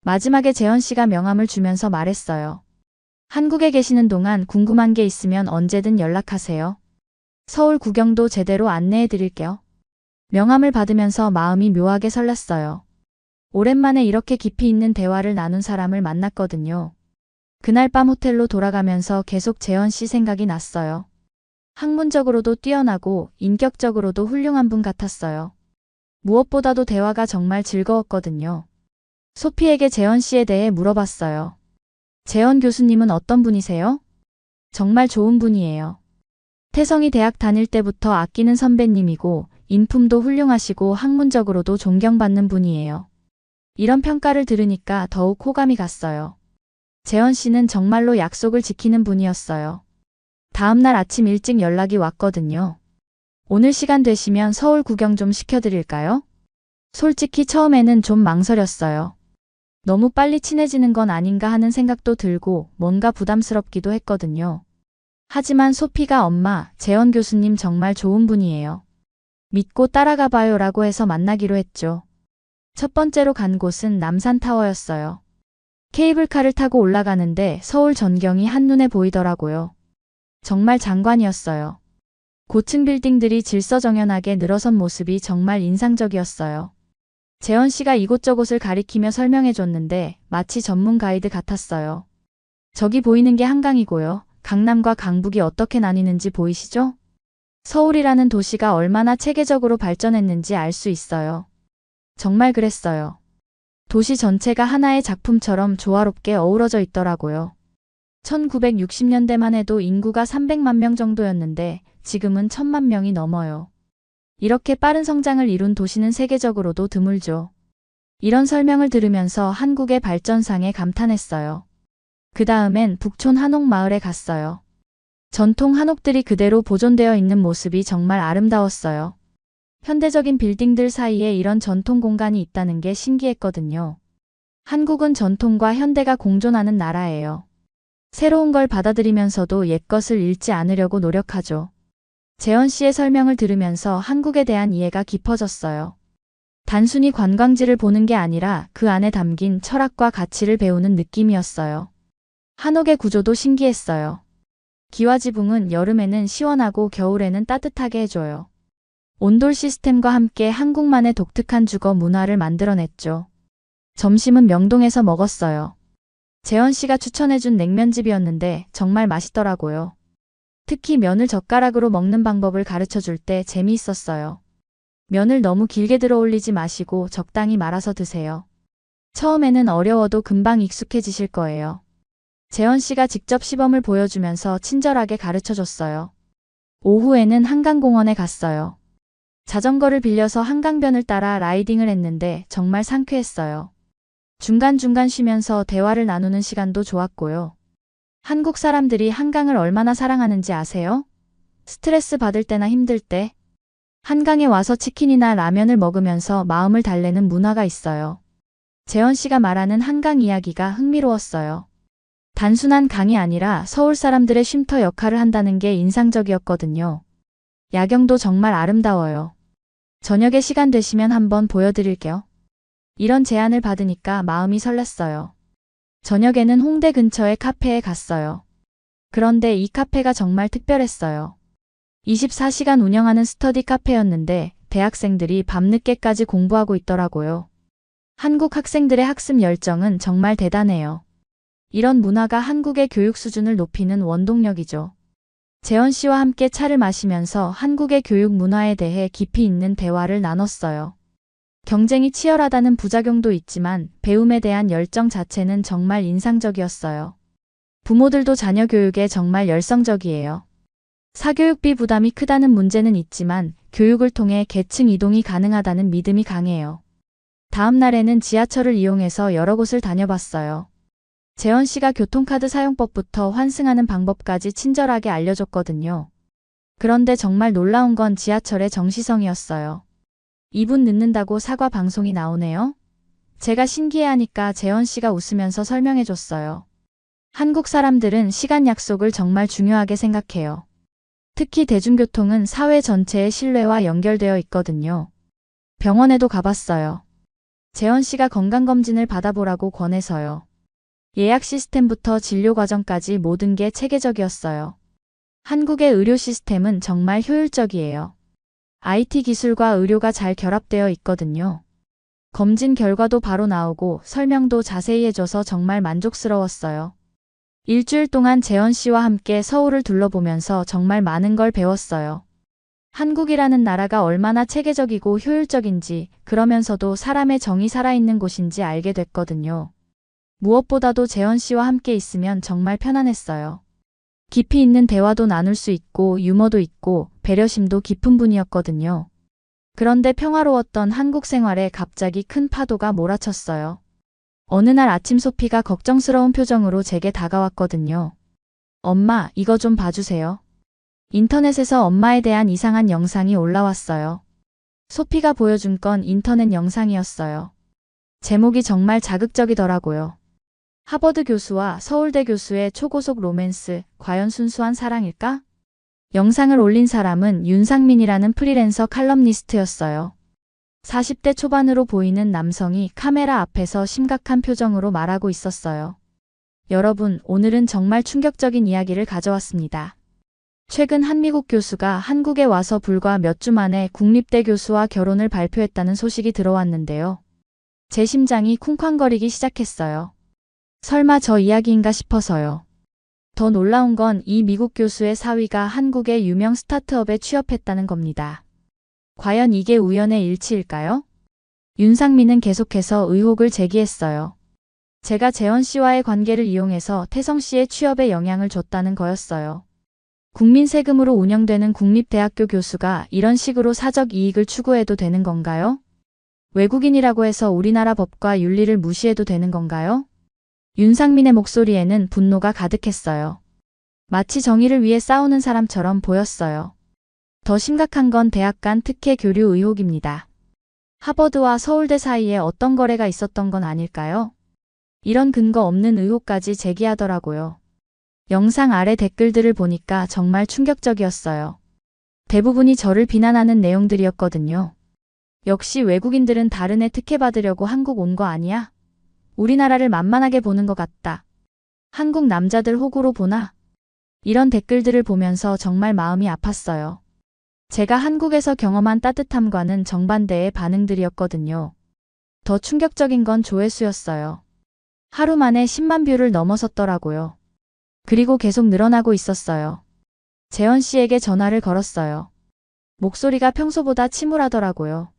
마지막에 재현 씨가 명함을 주면서 말했어요. 한국에 계시는 동안 궁금한 게 있으면 언제든 연락하세요. 서울 구경도 제대로 안내해 드릴게요. 명함을 받으면서 마음이 묘하게 설렜어요. 오랜만에 이렇게 깊이 있는 대화를 나눈 사람을 만났거든요. 그날 밤 호텔로 돌아가면서 계속 재현 씨 생각이 났어요. 학문적으로도 뛰어나고 인격적으로도 훌륭한 분 같았어요. 무엇보다도 대화가 정말 즐거웠거든요. 소피에게 재현 씨에 대해 물어봤어요. 재현 교수님은 어떤 분이세요? 정말 좋은 분이에요. 태성이 대학 다닐 때부터 아끼는 선배님이고 인품도 훌륭하시고 학문적으로도 존경받는 분이에요. 이런 평가를 들으니까 더욱 호감이 갔어요. 재현 씨는 정말로 약속을 지키는 분이었어요. 다음날 아침 일찍 연락이 왔거든요. 오늘 시간 되시면 서울 구경 좀 시켜드릴까요? 솔직히 처음에는 좀 망설였어요. 너무 빨리 친해지는 건 아닌가 하는 생각도 들고 뭔가 부담스럽기도 했거든요. 하지만 소피가 엄마, 재현 교수님 정말 좋은 분이에요. 믿고 따라가 봐요 라고 해서 만나기로 했죠. 첫 번째로 간 곳은 남산타워였어요. 케이블카를 타고 올라가는데 서울 전경이 한눈에 보이더라고요. 정말 장관이었어요. 고층 빌딩들이 질서정연하게 늘어선 모습이 정말 인상적이었어요. 재현 씨가 이곳저곳을 가리키며 설명해 줬는데 마치 전문 가이드 같았어요. 저기 보이는 게 한강이고요. 강남과 강북이 어떻게 나뉘는지 보이시죠? 서울이라는 도시가 얼마나 체계적으로 발전했는지 알 수 있어요. 정말 그랬어요. 도시 전체가 하나의 작품처럼 조화롭게 어우러져 있더라고요. 1960년대만 해도 인구가 300만 명 정도였는데 지금은 1000만 명이 넘어요. 이렇게 빠른 성장을 이룬 도시는 세계적으로도 드물죠. 이런 설명을 들으면서 한국의 발전상에 감탄했어요. 그 다음엔 북촌 한옥마을에 갔어요. 전통 한옥들이 그대로 보존되어 있는 모습이 정말 아름다웠어요. 현대적인 빌딩들 사이에 이런 전통 공간이 있다는 게 신기했거든요. 한국은 전통과 현대가 공존하는 나라예요. 새로운 걸 받아들이면서도 옛것을 잃지 않으려고 노력하죠. 재현 씨의 설명을 들으면서 한국에 대한 이해가 깊어졌어요. 단순히 관광지를 보는 게 아니라 그 안에 담긴 철학과 가치를 배우는 느낌이었어요. 한옥의 구조도 신기했어요. 기와지붕은 여름에는 시원하고 겨울에는 따뜻하게 해줘요. 온돌 시스템과 함께 한국만의 독특한 주거 문화를 만들어냈죠. 점심은 명동에서 먹었어요. 재현 씨가 추천해준 냉면집이었는데 정말 맛있더라고요. 특히 면을 젓가락으로 먹는 방법을 가르쳐줄 때 재미있었어요. 면을 너무 길게 들어 올리지 마시고 적당히 말아서 드세요. 처음에는 어려워도 금방 익숙해지실 거예요. 재현 씨가 직접 시범을 보여주면서 친절하게 가르쳐줬어요. 오후에는 한강공원에 갔어요. 자전거를 빌려서 한강변을 따라 라이딩을 했는데 정말 상쾌했어요. 중간중간 쉬면서 대화를 나누는 시간도 좋았고요. 한국 사람들이 한강을 얼마나 사랑하는지 아세요? 스트레스 받을 때나 힘들 때 한강에 와서 치킨이나 라면을 먹으면서 마음을 달래는 문화가 있어요. 재현 씨가 말하는 한강 이야기가 흥미로웠어요. 단순한 강이 아니라 서울 사람들의 쉼터 역할을 한다는 게 인상적이었거든요. 야경도 정말 아름다워요. 저녁에 시간 되시면 한번 보여드릴게요. 이런 제안을 받으니까 마음이 설렜어요. 저녁에는 홍대 근처의 카페에 갔어요. 그런데 이 카페가 정말 특별했어요. 24시간 운영하는 스터디 카페였는데 대학생들이 밤늦게까지 공부하고 있더라고요. 한국 학생들의 학습 열정은 정말 대단해요. 이런 문화가 한국의 교육 수준을 높이는 원동력이죠. 재현 씨와 함께 차를 마시면서 한국의 교육 문화에 대해 깊이 있는 대화를 나눴어요. 경쟁이 치열하다는 부작용도 있지만 배움에 대한 열정 자체는 정말 인상적이었어요. 부모들도 자녀 교육에 정말 열성적이에요. 사교육비 부담이 크다는 문제는 있지만 교육을 통해 계층 이동이 가능하다는 믿음이 강해요. 다음 날에는 지하철을 이용해서 여러 곳을 다녀봤어요. 재현 씨가 교통카드 사용법부터 환승하는 방법까지 친절하게 알려줬거든요. 그런데 정말 놀라운 건 지하철의 정시성이었어요. 2분 늦는다고 사과 방송이 나오네요. 제가 신기해하니까 재현 씨가 웃으면서 설명해줬어요. 한국 사람들은 시간 약속을 정말 중요하게 생각해요. 특히 대중교통은 사회 전체의 신뢰와 연결되어 있거든요. 병원에도 가봤어요. 재원 씨가 건강검진을 받아보라고 권해서요. 예약 시스템부터 진료 과정까지 모든 게 체계적이었어요. 한국의 의료 시스템은 정말 효율적이에요. IT 기술과 의료가 잘 결합되어 있거든요. 검진 결과도 바로 나오고 설명도 자세히 해줘서 정말 만족스러웠어요. 일주일 동안 재원 씨와 함께 서울을 둘러보면서 정말 많은 걸 배웠어요. 한국이라는 나라가 얼마나 체계적이고 효율적인지, 그러면서도 사람의 정이 살아있는 곳인지 알게 됐거든요. 무엇보다도 재원 씨와 함께 있으면 정말 편안했어요. 깊이 있는 대화도 나눌 수 있고 유머도 있고 배려심도 깊은 분이었거든요. 그런데 평화로웠던 한국 생활에 갑자기 큰 파도가 몰아쳤어요. 어느 날 아침 소피가 걱정스러운 표정으로 제게 다가왔거든요. 엄마, 이거 좀 봐주세요. 인터넷에서 엄마에 대한 이상한 영상이 올라왔어요. 소피가 보여준 건 인터넷 영상이었어요. 제목이 정말 자극적이더라고요. 하버드 교수와 서울대 교수의 초고속 로맨스, 과연 순수한 사랑일까? 영상을 올린 사람은 윤상민이라는 프리랜서 칼럼니스트였어요. 40대 초반으로 보이는 남성이 카메라 앞에서 심각한 표정으로 말하고 있었어요. 여러분, 오늘은 정말 충격적인 이야기를 가져왔습니다. 최근 한 미국 교수가 한국에 와서 불과 몇 주 만에 국립대 교수와 결혼을 발표했다는 소식이 들어왔는데요. 제 심장이 쿵쾅거리기 시작했어요. 설마 저 이야기인가 싶어서요. 더 놀라운 건 이 미국 교수의 사위가 한국의 유명 스타트업에 취업했다는 겁니다. 과연 이게 우연의 일치일까요? 윤상민은 계속해서 의혹을 제기했어요. 제가 재원 씨와의 관계를 이용해서 태성 씨의 취업에 영향을 줬다는 거였어요. 국민 세금으로 운영되는 국립대학교 교수가 이런 식으로 사적 이익을 추구해도 되는 건가요? 외국인이라고 해서 우리나라 법과 윤리를 무시해도 되는 건가요? 윤상민의 목소리에는 분노가 가득했어요. 마치 정의를 위해 싸우는 사람처럼 보였어요. 더 심각한 건 대학 간 특혜 교류 의혹입니다. 하버드와 서울대 사이에 어떤 거래가 있었던 건 아닐까요? 이런 근거 없는 의혹까지 제기하더라고요. 영상 아래 댓글들을 보니까 정말 충격적이었어요. 대부분이 저를 비난하는 내용들이었거든요. 역시 외국인들은 다른 애 특혜받으려고 한국 온 거 아니야? 우리나라를 만만하게 보는 것 같다. 한국 남자들 호구로 보나? 이런 댓글들을 보면서 정말 마음이 아팠어요. 제가 한국에서 경험한 따뜻함과는 정반대의 반응들이었거든요. 더 충격적인 건 조회수였어요. 하루 만에 10만 뷰를 넘어섰더라고요. 그리고 계속 늘어나고 있었어요. 재원 씨에게 전화를 걸었어요. 목소리가 평소보다 침울하더라고요.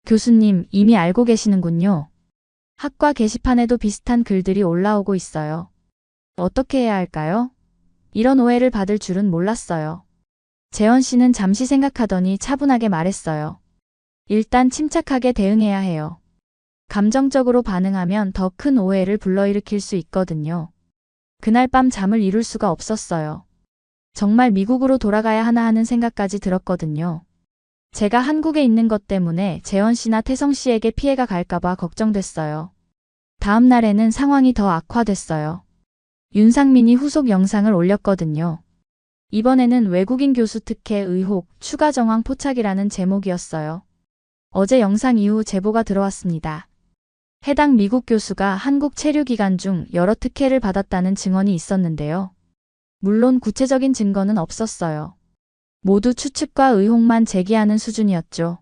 교수님, 이미 알고 계시는군요. 학과 게시판에도 비슷한 글들이 올라오고 있어요. 어떻게 해야 할까요? 이런 오해를 받을 줄은 몰랐어요. 재원 씨는 잠시 생각하더니 차분하게 말했어요. 일단 침착하게 대응해야 해요. 감정적으로 반응하면 더 큰 오해를 불러일으킬 수 있거든요. 그날 밤 잠을 이룰 수가 없었어요. 정말 미국으로 돌아가야 하나 하는 생각까지 들었거든요. 제가 한국에 있는 것 때문에 재원 씨나 태성 씨에게 피해가 갈까봐 걱정됐어요. 다음 날에는 상황이 더 악화됐어요. 윤상민이 후속 영상을 올렸거든요. 이번에는 외국인 교수 특혜 의혹, 추가 정황 포착이라는 제목이었어요. 어제 영상 이후 제보가 들어왔습니다. 해당 미국 교수가 한국 체류 기간 중 여러 특혜를 받았다는 증언이 있었는데요. 물론 구체적인 증거는 없었어요. 모두 추측과 의혹만 제기하는 수준이었죠.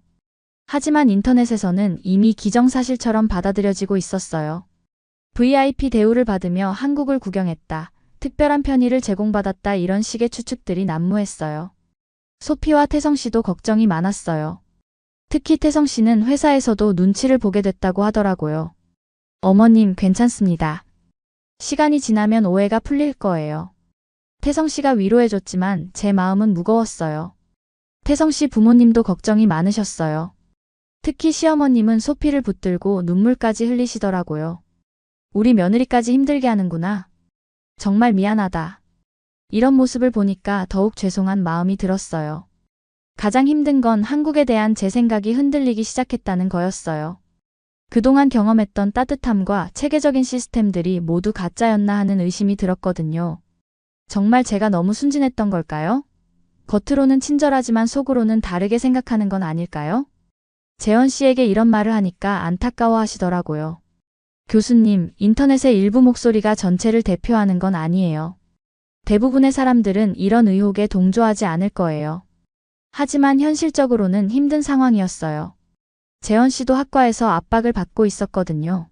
하지만 인터넷에서는 이미 기정사실처럼 받아들여지고 있었어요. VIP 대우를 받으며 한국을 구경했다. 특별한 편의를 제공받았다. 이런 식의 추측들이 난무했어요. 소피와 태성 씨도 걱정이 많았어요. 특히 태성 씨는 회사에서도 눈치를 보게 됐다고 하더라고요. 어머님, 괜찮습니다. 시간이 지나면 오해가 풀릴 거예요. 태성 씨가 위로해줬지만 제 마음은 무거웠어요. 태성 씨 부모님도 걱정이 많으셨어요. 특히 시어머님은 소피를 붙들고 눈물까지 흘리시더라고요. 우리 며느리까지 힘들게 하는구나. 정말 미안하다. 이런 모습을 보니까 더욱 죄송한 마음이 들었어요. 가장 힘든 건 한국에 대한 제 생각이 흔들리기 시작했다는 거였어요. 그동안 경험했던 따뜻함과 체계적인 시스템들이 모두 가짜였나 하는 의심이 들었거든요. 정말 제가 너무 순진했던 걸까요? 겉으로는 친절하지만 속으로는 다르게 생각하는 건 아닐까요? 재원 씨에게 이런 말을 하니까 안타까워 하시더라고요. 교수님, 인터넷의 일부 목소리가 전체를 대표하는 건 아니에요. 대부분의 사람들은 이런 의혹에 동조하지 않을 거예요. 하지만 현실적으로는 힘든 상황이었어요. 재원 씨도 학과에서 압박을 받고 있었거든요.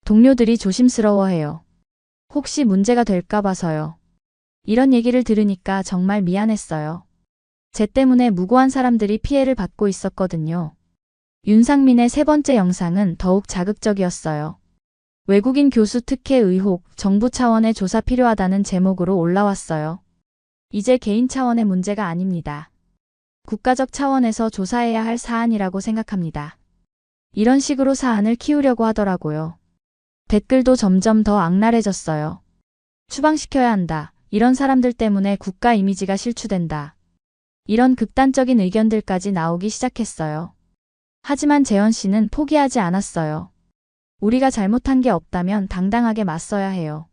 동료들이 조심스러워해요. 혹시 문제가 될까 봐서요. 이런 얘기를 들으니까 정말 미안했어요. 제 때문에 무고한 사람들이 피해를 받고 있었거든요. 윤상민의 세 번째 영상은 더욱 자극적이었어요. 외국인 교수 특혜 의혹, 정부 차원의 조사 필요하다는 제목으로 올라왔어요. 이제 개인 차원의 문제가 아닙니다. 국가적 차원에서 조사해야 할 사안이라고 생각합니다. 이런 식으로 사안을 키우려고 하더라고요. 댓글도 점점 더 악랄해졌어요. 추방시켜야 한다. 이런 사람들 때문에 국가 이미지가 실추된다. 이런 극단적인 의견들까지 나오기 시작했어요. 하지만 재원 씨는 포기하지 않았어요. 우리가 잘못한 게 없다면 당당하게 맞서야 해요.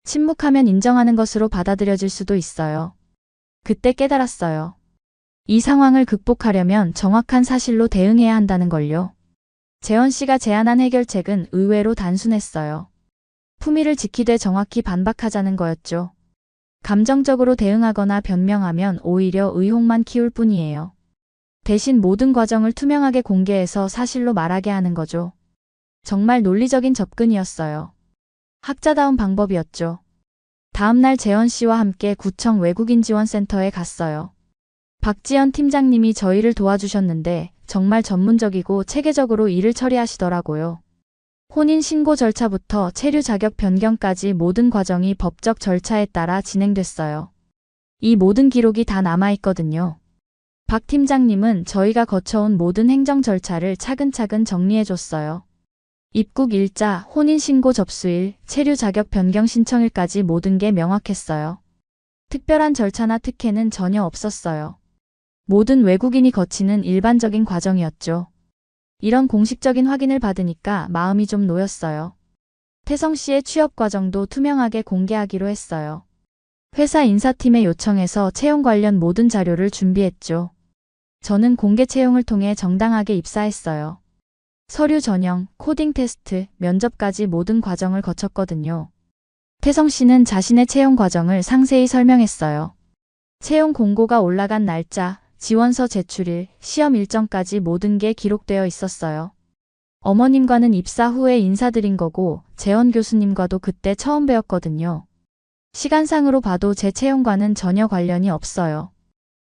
침묵하면 인정하는 것으로 받아들여질 수도 있어요. 그때 깨달았어요. 이 상황을 극복하려면 정확한 사실로 대응해야 한다는 걸요. 재원 씨가 제안한 해결책은 의외로 단순했어요. 품위를 지키되 정확히 반박하자는 거였죠. 감정적으로 대응하거나 변명하면 오히려 의혹만 키울 뿐이에요. 대신 모든 과정을 투명하게 공개해서 사실로 말하게 하는 거죠. 정말 논리적인 접근이었어요. 학자다운 방법이었죠. 다음 날 재원 씨와 함께 구청 외국인지원센터에 갔어요. 박지연 팀장님이 저희를 도와주셨는데 정말 전문적이고 체계적으로 일을 처리하시더라고요. 혼인신고 절차부터 체류 자격 변경까지 모든 과정이 법적 절차에 따라 진행됐어요. 이 모든 기록이 다 남아있거든요. 박 팀장님은 저희가 거쳐온 모든 행정 절차를 차근차근 정리해줬어요. 입국 일자, 혼인신고 접수일, 체류 자격 변경 신청일까지 모든 게 명확했어요. 특별한 절차나 특혜는 전혀 없었어요. 모든 외국인이 거치는 일반적인 과정이었죠. 이런 공식적인 확인을 받으니까 마음이 좀 놓였어요. 태성 씨의 취업 과정도 투명하게 공개하기로 했어요. 회사 인사팀에 요청해서 채용 관련 모든 자료를 준비했죠. 저는 공개 채용을 통해 정당하게 입사했어요. 서류 전형, 코딩 테스트, 면접까지 모든 과정을 거쳤거든요. 태성 씨는 자신의 채용 과정을 상세히 설명했어요. 채용 공고가 올라간 날짜, 지원서 제출일, 시험 일정까지 모든 게 기록되어 있었어요. 어머님과는 입사 후에 인사드린 거고 재원 교수님과도 그때 처음 뵈었거든요. 시간상으로 봐도 제 채용과는 전혀 관련이 없어요.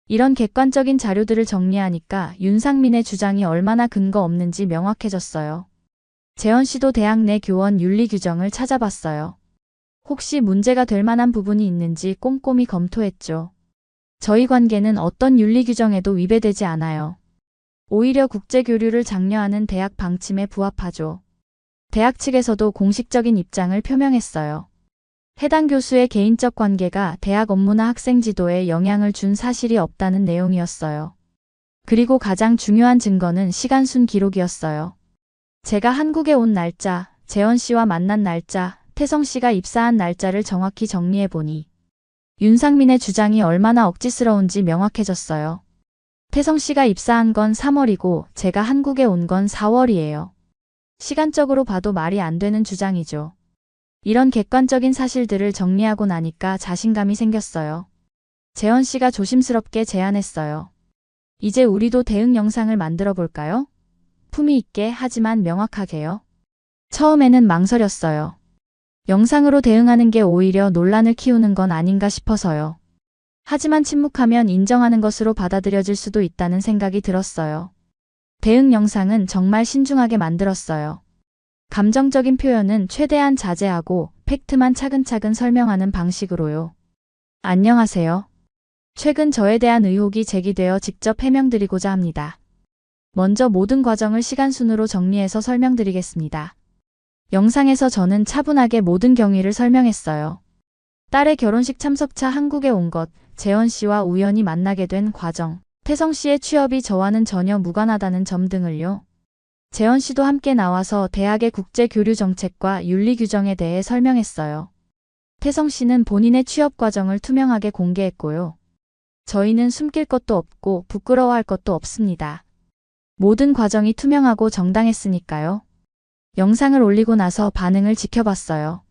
이런 객관적인 자료들을 정리하니까 윤상민의 주장이 얼마나 근거 없는지 명확해졌어요. 재원 씨도 대학 내 교원 윤리 규정을 찾아봤어요. 혹시 문제가 될 만한 부분이 있는지 꼼꼼히 검토했죠. 저희 관계는 어떤 윤리 규정에도 위배되지 않아요. 오히려 국제 교류를 장려하는 대학 방침에 부합하죠. 대학 측에서도 공식적인 입장을 표명했어요. 해당 교수의 개인적 관계가 대학 업무나 학생 지도에 영향을 준 사실이 없다는 내용이었어요. 그리고 가장 중요한 증거는 시간순 기록이었어요. 제가 한국에 온 날짜, 재원 씨와 만난 날짜, 태성 씨가 입사한 날짜를 정확히 정리해보니 윤상민의 주장이 얼마나 억지스러운지 명확해졌어요. 태성 씨가 입사한 건 3월이고 제가 한국에 온 건 4월이에요. 시간적으로 봐도 말이 안 되는 주장이죠. 이런 객관적인 사실들을 정리하고 나니까 자신감이 생겼어요. 재원 씨가 조심스럽게 제안했어요. 이제 우리도 대응 영상을 만들어 볼까요? 품위 있게 하지만 명확하게요. 처음에는 망설였어요. 영상으로 대응하는 게 오히려 논란을 키우는 건 아닌가 싶어서요. 하지만 침묵하면 인정하는 것으로 받아들여질 수도 있다는 생각이 들었어요. 대응 영상은 정말 신중하게 만들었어요. 감정적인 표현은 최대한 자제하고 팩트만 차근차근 설명하는 방식으로요. 안녕하세요. 최근 저에 대한 의혹이 제기되어 직접 해명드리고자 합니다. 먼저 모든 과정을 시간순으로 정리해서 설명드리겠습니다. 영상에서 저는 차분하게 모든 경위를 설명했어요. 딸의 결혼식 참석차 한국에 온 것, 재원 씨와 우연히 만나게 된 과정, 태성 씨의 취업이 저와는 전혀 무관하다는 점 등을요. 재원 씨도 함께 나와서 대학의 국제 교류 정책과 윤리 규정에 대해 설명했어요. 태성 씨는 본인의 취업 과정을 투명하게 공개했고요. 저희는 숨길 것도 없고 부끄러워할 것도 없습니다. 모든 과정이 투명하고 정당했으니까요. 영상을 올리고 나서 반응을 지켜봤어요.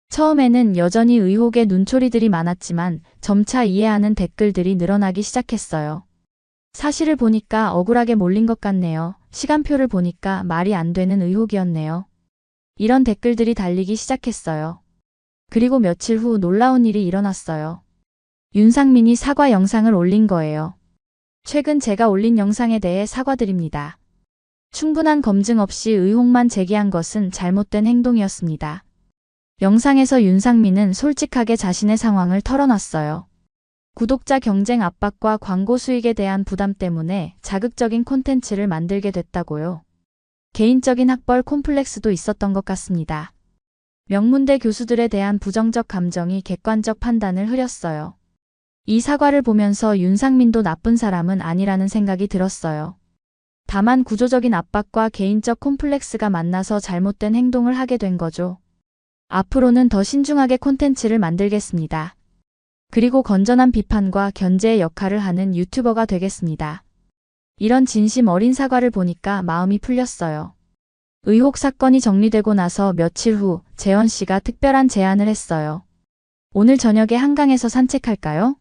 처음에는 여전히 의혹의 눈초리들이 많았지만 점차 이해하는 댓글들이 늘어나기 시작했어요. 사실을 보니까 억울하게 몰린 것 같네요. 시간표를 보니까 말이 안 되는 의혹이었네요. 이런 댓글들이 달리기 시작했어요. 그리고 며칠 후 놀라운 일이 일어났어요. 윤상민이 사과 영상을 올린 거예요. 최근 제가 올린 영상에 대해 사과드립니다. 충분한 검증 없이 의혹만 제기한 것은 잘못된 행동이었습니다. 영상에서 윤상민은 솔직하게 자신의 상황을 털어놨어요. 구독자 경쟁 압박과 광고 수익에 대한 부담 때문에 자극적인 콘텐츠를 만들게 됐다고요. 개인적인 학벌 콤플렉스도 있었던 것 같습니다. 명문대 교수들에 대한 부정적 감정이 객관적 판단을 흐렸어요. 이 사과를 보면서 윤상민도 나쁜 사람은 아니라는 생각이 들었어요. 다만 구조적인 압박과 개인적 콤플렉스가 만나서 잘못된 행동을 하게 된 거죠. 앞으로는 더 신중하게 콘텐츠를 만들겠습니다. 그리고 건전한 비판과 견제의 역할을 하는 유튜버가 되겠습니다. 이런 진심 어린 사과를 보니까 마음이 풀렸어요. 의혹 사건이 정리되고 나서 며칠 후 재원 씨가 특별한 제안을 했어요. 오늘 저녁에 한강에서 산책할까요?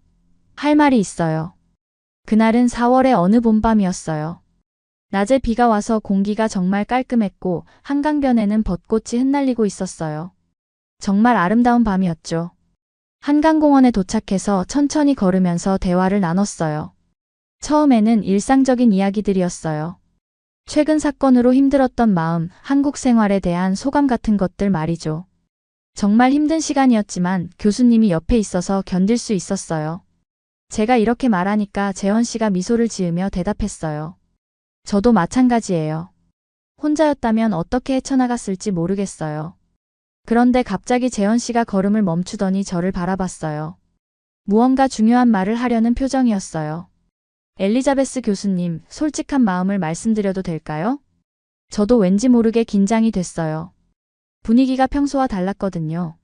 할 말이 있어요. 그날은 4월의 어느 봄밤이었어요. 낮에 비가 와서 공기가 정말 깔끔했고 한강변에는 벚꽃이 흩날리고 있었어요. 정말 아름다운 밤이었죠. 한강공원에 도착해서 천천히 걸으면서 대화를 나눴어요. 처음에는 일상적인 이야기들이었어요. 최근 사건으로 힘들었던 마음, 한국 생활에 대한 소감 같은 것들 말이죠. 정말 힘든 시간이었지만 교수님이 옆에 있어서 견딜 수 있었어요. 제가 이렇게 말하니까 재원 씨가 미소를 지으며 대답했어요. 저도 마찬가지예요. 혼자였다면 어떻게 헤쳐나갔을지 모르겠어요. 그런데 갑자기 재원 씨가 걸음을 멈추더니 저를 바라봤어요. 무언가 중요한 말을 하려는 표정이었어요. 엘리자베스 교수님, 솔직한 마음을 말씀드려도 될까요? 저도 왠지 모르게 긴장이 됐어요. 분위기가 평소와 달랐거든요.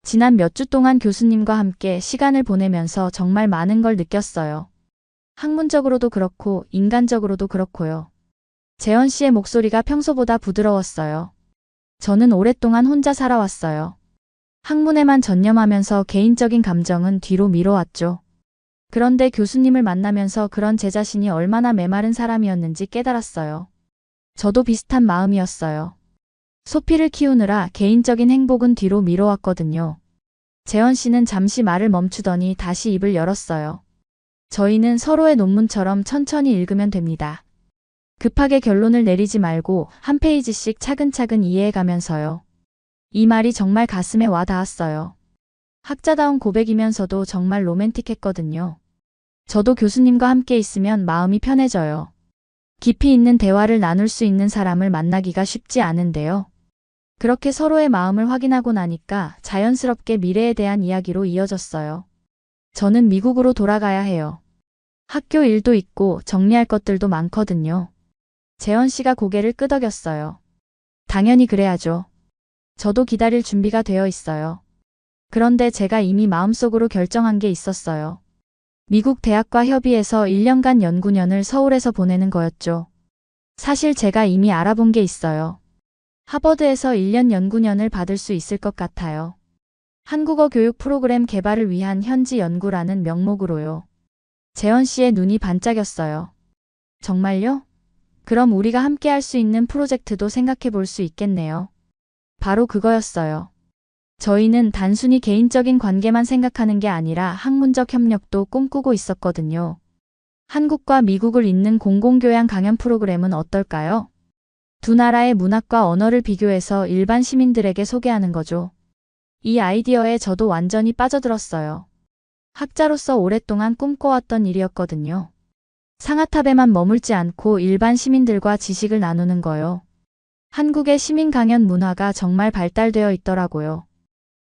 지난 몇 주 동안 교수님과 함께 시간을 보내면서 정말 많은 걸 느꼈어요. 학문적으로도 그렇고 인간적으로도 그렇고요. 재원 씨의 목소리가 평소보다 부드러웠어요. 저는 오랫동안 혼자 살아왔어요. 학문에만 전념하면서 개인적인 감정은 뒤로 미뤄왔죠. 그런데 교수님을 만나면서 그런 제 자신이 얼마나 메마른 사람이었는지 깨달았어요. 저도 비슷한 마음이었어요. 소피를 키우느라 개인적인 행복은 뒤로 미뤄왔거든요. 재원 씨는 잠시 말을 멈추더니 다시 입을 열었어요. 저희는 서로의 논문처럼 천천히 읽으면 됩니다. 급하게 결론을 내리지 말고 한 페이지씩 차근차근 이해해가면서요. 이 말이 정말 가슴에 와 닿았어요. 학자다운 고백이면서도 정말 로맨틱했거든요. 저도 교수님과 함께 있으면 마음이 편해져요. 깊이 있는 대화를 나눌 수 있는 사람을 만나기가 쉽지 않은데요. 그렇게 서로의 마음을 확인하고 나니까 자연스럽게 미래에 대한 이야기로 이어졌어요. 저는 미국으로 돌아가야 해요. 학교 일도 있고 정리할 것들도 많거든요. 재원 씨가 고개를 끄덕였어요. 당연히 그래야죠. 저도 기다릴 준비가 되어 있어요. 그런데 제가 이미 마음속으로 결정한 게 있었어요. 미국 대학과 협의해서 1년간 연구년을 서울에서 보내는 거였죠. 사실 제가 이미 알아본 게 있어요. 하버드에서 1년 연구년을 받을 수 있을 것 같아요. 한국어 교육 프로그램 개발을 위한 현지 연구라는 명목으로요. 재원 씨의 눈이 반짝였어요. 정말요? 그럼 우리가 함께 할 수 있는 프로젝트도 생각해 볼 수 있겠네요. 바로 그거였어요. 저희는 단순히 개인적인 관계만 생각하는 게 아니라 학문적 협력도 꿈꾸고 있었거든요. 한국과 미국을 잇는 공공교양 강연 프로그램은 어떨까요? 두 나라의 문학과 언어를 비교해서 일반 시민들에게 소개하는 거죠. 이 아이디어에 저도 완전히 빠져들었어요. 학자로서 오랫동안 꿈꿔왔던 일이었거든요. 상아탑에만 머물지 않고 일반 시민들과 지식을 나누는 거요. 한국의 시민 강연 문화가 정말 발달되어 있더라고요.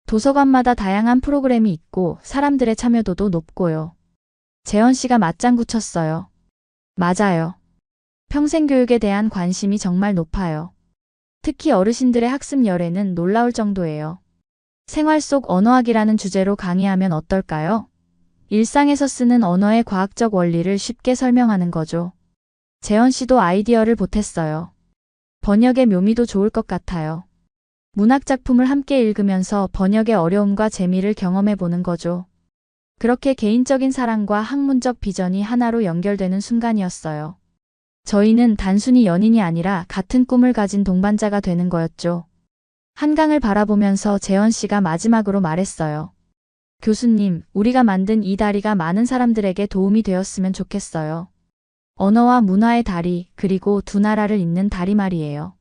도서관마다 다양한 프로그램이 있고 사람들의 참여도도 높고요. 재원 씨가 맞장구 쳤어요. 맞아요. 평생교육에 대한 관심이 정말 높아요. 특히 어르신들의 학습 열애는 놀라울 정도예요. 생활 속 언어학이라는 주제로 강의하면 어떨까요? 일상에서 쓰는 언어의 과학적 원리를 쉽게 설명하는 거죠. 재현 씨도 아이디어를 보탰어요. 번역의 묘미도 좋을 것 같아요. 문학 작품을 함께 읽으면서 번역의 어려움과 재미를 경험해 보는 거죠. 그렇게 개인적인 사랑과 학문적 비전이 하나로 연결되는 순간이었어요. 저희는 단순히 연인이 아니라 같은 꿈을 가진 동반자가 되는 거였죠. 한강을 바라보면서 재현 씨가 마지막으로 말했어요. 교수님, 우리가 만든 이 다리가 많은 사람들에게 도움이 되었으면 좋겠어요. 언어와 문화의 다리, 그리고 두 나라를 잇는 다리 말이에요.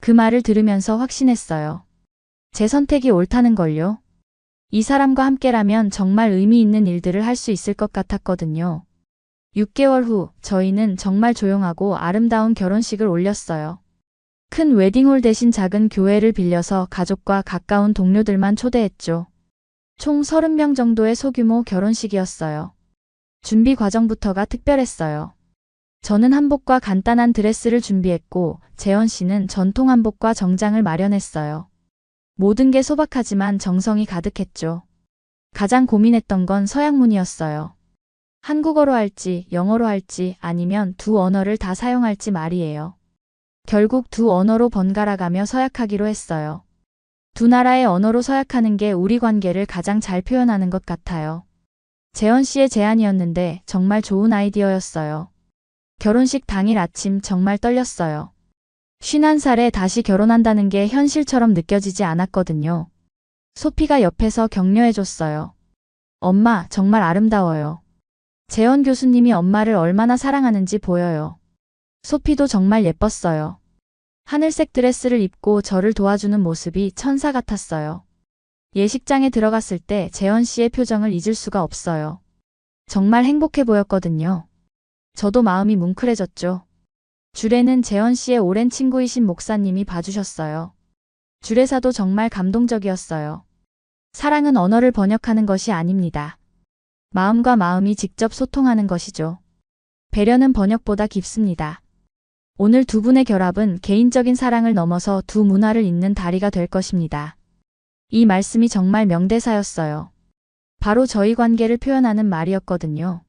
그 말을 들으면서 확신했어요. 제 선택이 옳다는 걸요. 이 사람과 함께라면 정말 의미 있는 일들을 할 수 있을 것 같았거든요. 6개월 후 저희는 정말 조용하고 아름다운 결혼식을 올렸어요. 큰 웨딩홀 대신 작은 교회를 빌려서 가족과 가까운 동료들만 초대했죠. 총 30명 정도의 소규모 결혼식이었어요. 준비 과정부터가 특별했어요. 저는 한복과 간단한 드레스를 준비했고 재현 씨는 전통 한복과 정장을 마련했어요. 모든 게 소박하지만 정성이 가득했죠. 가장 고민했던 건 서양문이었어요. 한국어로 할지 영어로 할지 아니면 두 언어를 다 사용할지 말이에요. 결국 두 언어로 번갈아가며 서약하기로 했어요. 두 나라의 언어로 서약하는 게 우리 관계를 가장 잘 표현하는 것 같아요. 재현 씨의 제안이었는데 정말 좋은 아이디어였어요. 결혼식 당일 아침 정말 떨렸어요. 51살에 다시 결혼한다는 게 현실처럼 느껴지지 않았거든요. 소피가 옆에서 격려해줬어요. 엄마, 정말 아름다워요. 재현 교수님이 엄마를 얼마나 사랑하는지 보여요. 소피도 정말 예뻤어요. 하늘색 드레스를 입고 저를 도와주는 모습이 천사 같았어요. 예식장에 들어갔을 때 재현 씨의 표정을 잊을 수가 없어요. 정말 행복해 보였거든요. 저도 마음이 뭉클해졌죠. 주례는 재현 씨의 오랜 친구이신 목사님이 봐주셨어요. 주례사도 정말 감동적이었어요. 사랑은 언어를 번역하는 것이 아닙니다. 마음과 마음이 직접 소통하는 것이죠. 배려는 번역보다 깊습니다. 오늘 두 분의 결합은 개인적인 사랑을 넘어서 두 문화를 잇는 다리가 될 것입니다. 이 말씀이 정말 명대사였어요. 바로 저희 관계를 표현하는 말이었거든요.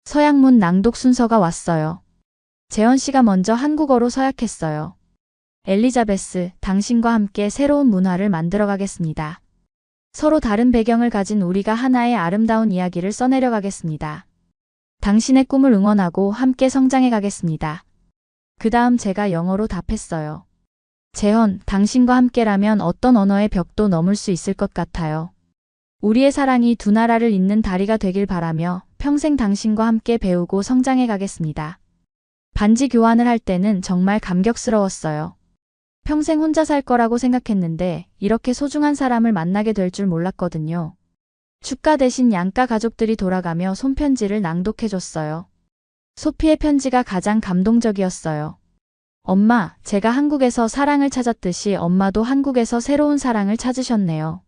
서양문 낭독 순서가 왔어요. 재현 씨가 먼저 한국어로 서약했어요. 엘리자베스, 당신과 함께 새로운 문화를 만들어 가겠습니다. 서로 다른 배경을 가진 우리가 하나의 아름다운 이야기를 써내려 가겠습니다. 당신의 꿈을 응원하고 함께 성장해 가겠습니다. 그 다음 제가 영어로 답했어요. 재현, 당신과 함께라면 어떤 언어의 벽도 넘을 수 있을 것 같아요. 우리의 사랑이 두 나라를 잇는 다리가 되길 바라며 평생 당신과 함께 배우고 성장해 가겠습니다. 반지 교환을 할 때는 정말 감격스러웠어요. 평생 혼자 살 거라고 생각했는데 이렇게 소중한 사람을 만나게 될 줄 몰랐거든요. 축가 대신 양가 가족들이 돌아가며 손편지를 낭독해줬어요. 소피의 편지가 가장 감동적이었어요. 엄마, 제가 한국에서 사랑을 찾았듯이 엄마도 한국에서 새로운 사랑을 찾으셨네요.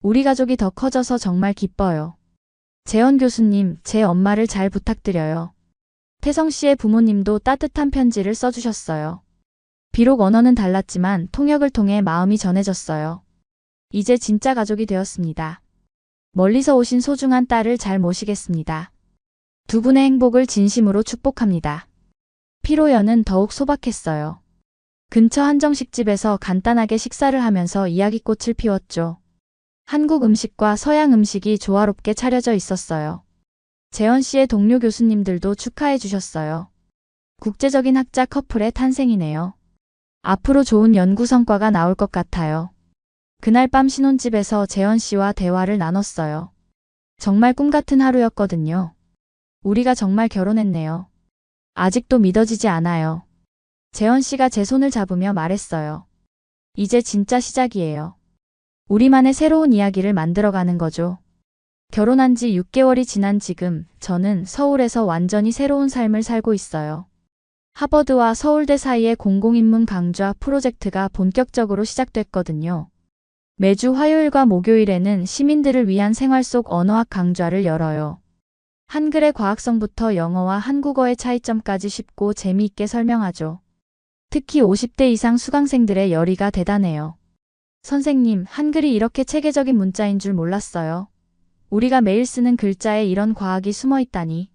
우리 가족이 더 커져서 정말 기뻐요. 재현 교수님, 제 엄마를 잘 부탁드려요. 태성 씨의 부모님도 따뜻한 편지를 써주셨어요. 비록 언어는 달랐지만 통역을 통해 마음이 전해졌어요. 이제 진짜 가족이 되었습니다. 멀리서 오신 소중한 딸을 잘 모시겠습니다. 두 분의 행복을 진심으로 축복합니다. 피로연은 더욱 소박했어요. 근처 한정식집에서 간단하게 식사를 하면서 이야기꽃을 피웠죠. 한국 음식과 서양 음식이 조화롭게 차려져 있었어요. 재현 씨의 동료 교수님들도 축하해 주셨어요. 국제적인 학자 커플의 탄생이네요. 앞으로 좋은 연구 성과가 나올 것 같아요. 그날 밤 신혼집에서 재현 씨와 대화를 나눴어요. 정말 꿈 같은 하루였거든요. 우리가 정말 결혼했네요. 아직도 믿어지지 않아요. 재현 씨가 제 손을 잡으며 말했어요. 이제 진짜 시작이에요. 우리만의 새로운 이야기를 만들어가는 거죠. 결혼한 지 6개월이 지난 지금 저는 서울에서 완전히 새로운 삶을 살고 있어요. 하버드와 서울대 사이의 공공인문 강좌 프로젝트가 본격적으로 시작됐거든요. 매주 화요일과 목요일에는 시민들을 위한 생활 속 언어학 강좌를 열어요. 한글의 과학성부터 영어와 한국어의 차이점까지 쉽고 재미있게 설명하죠. 특히 50대 이상 수강생들의 열의가 대단해요. 선생님, 한글이 이렇게 체계적인 문자인 줄 몰랐어요. 우리가 매일 쓰는 글자에 이런 과학이 숨어 있다니.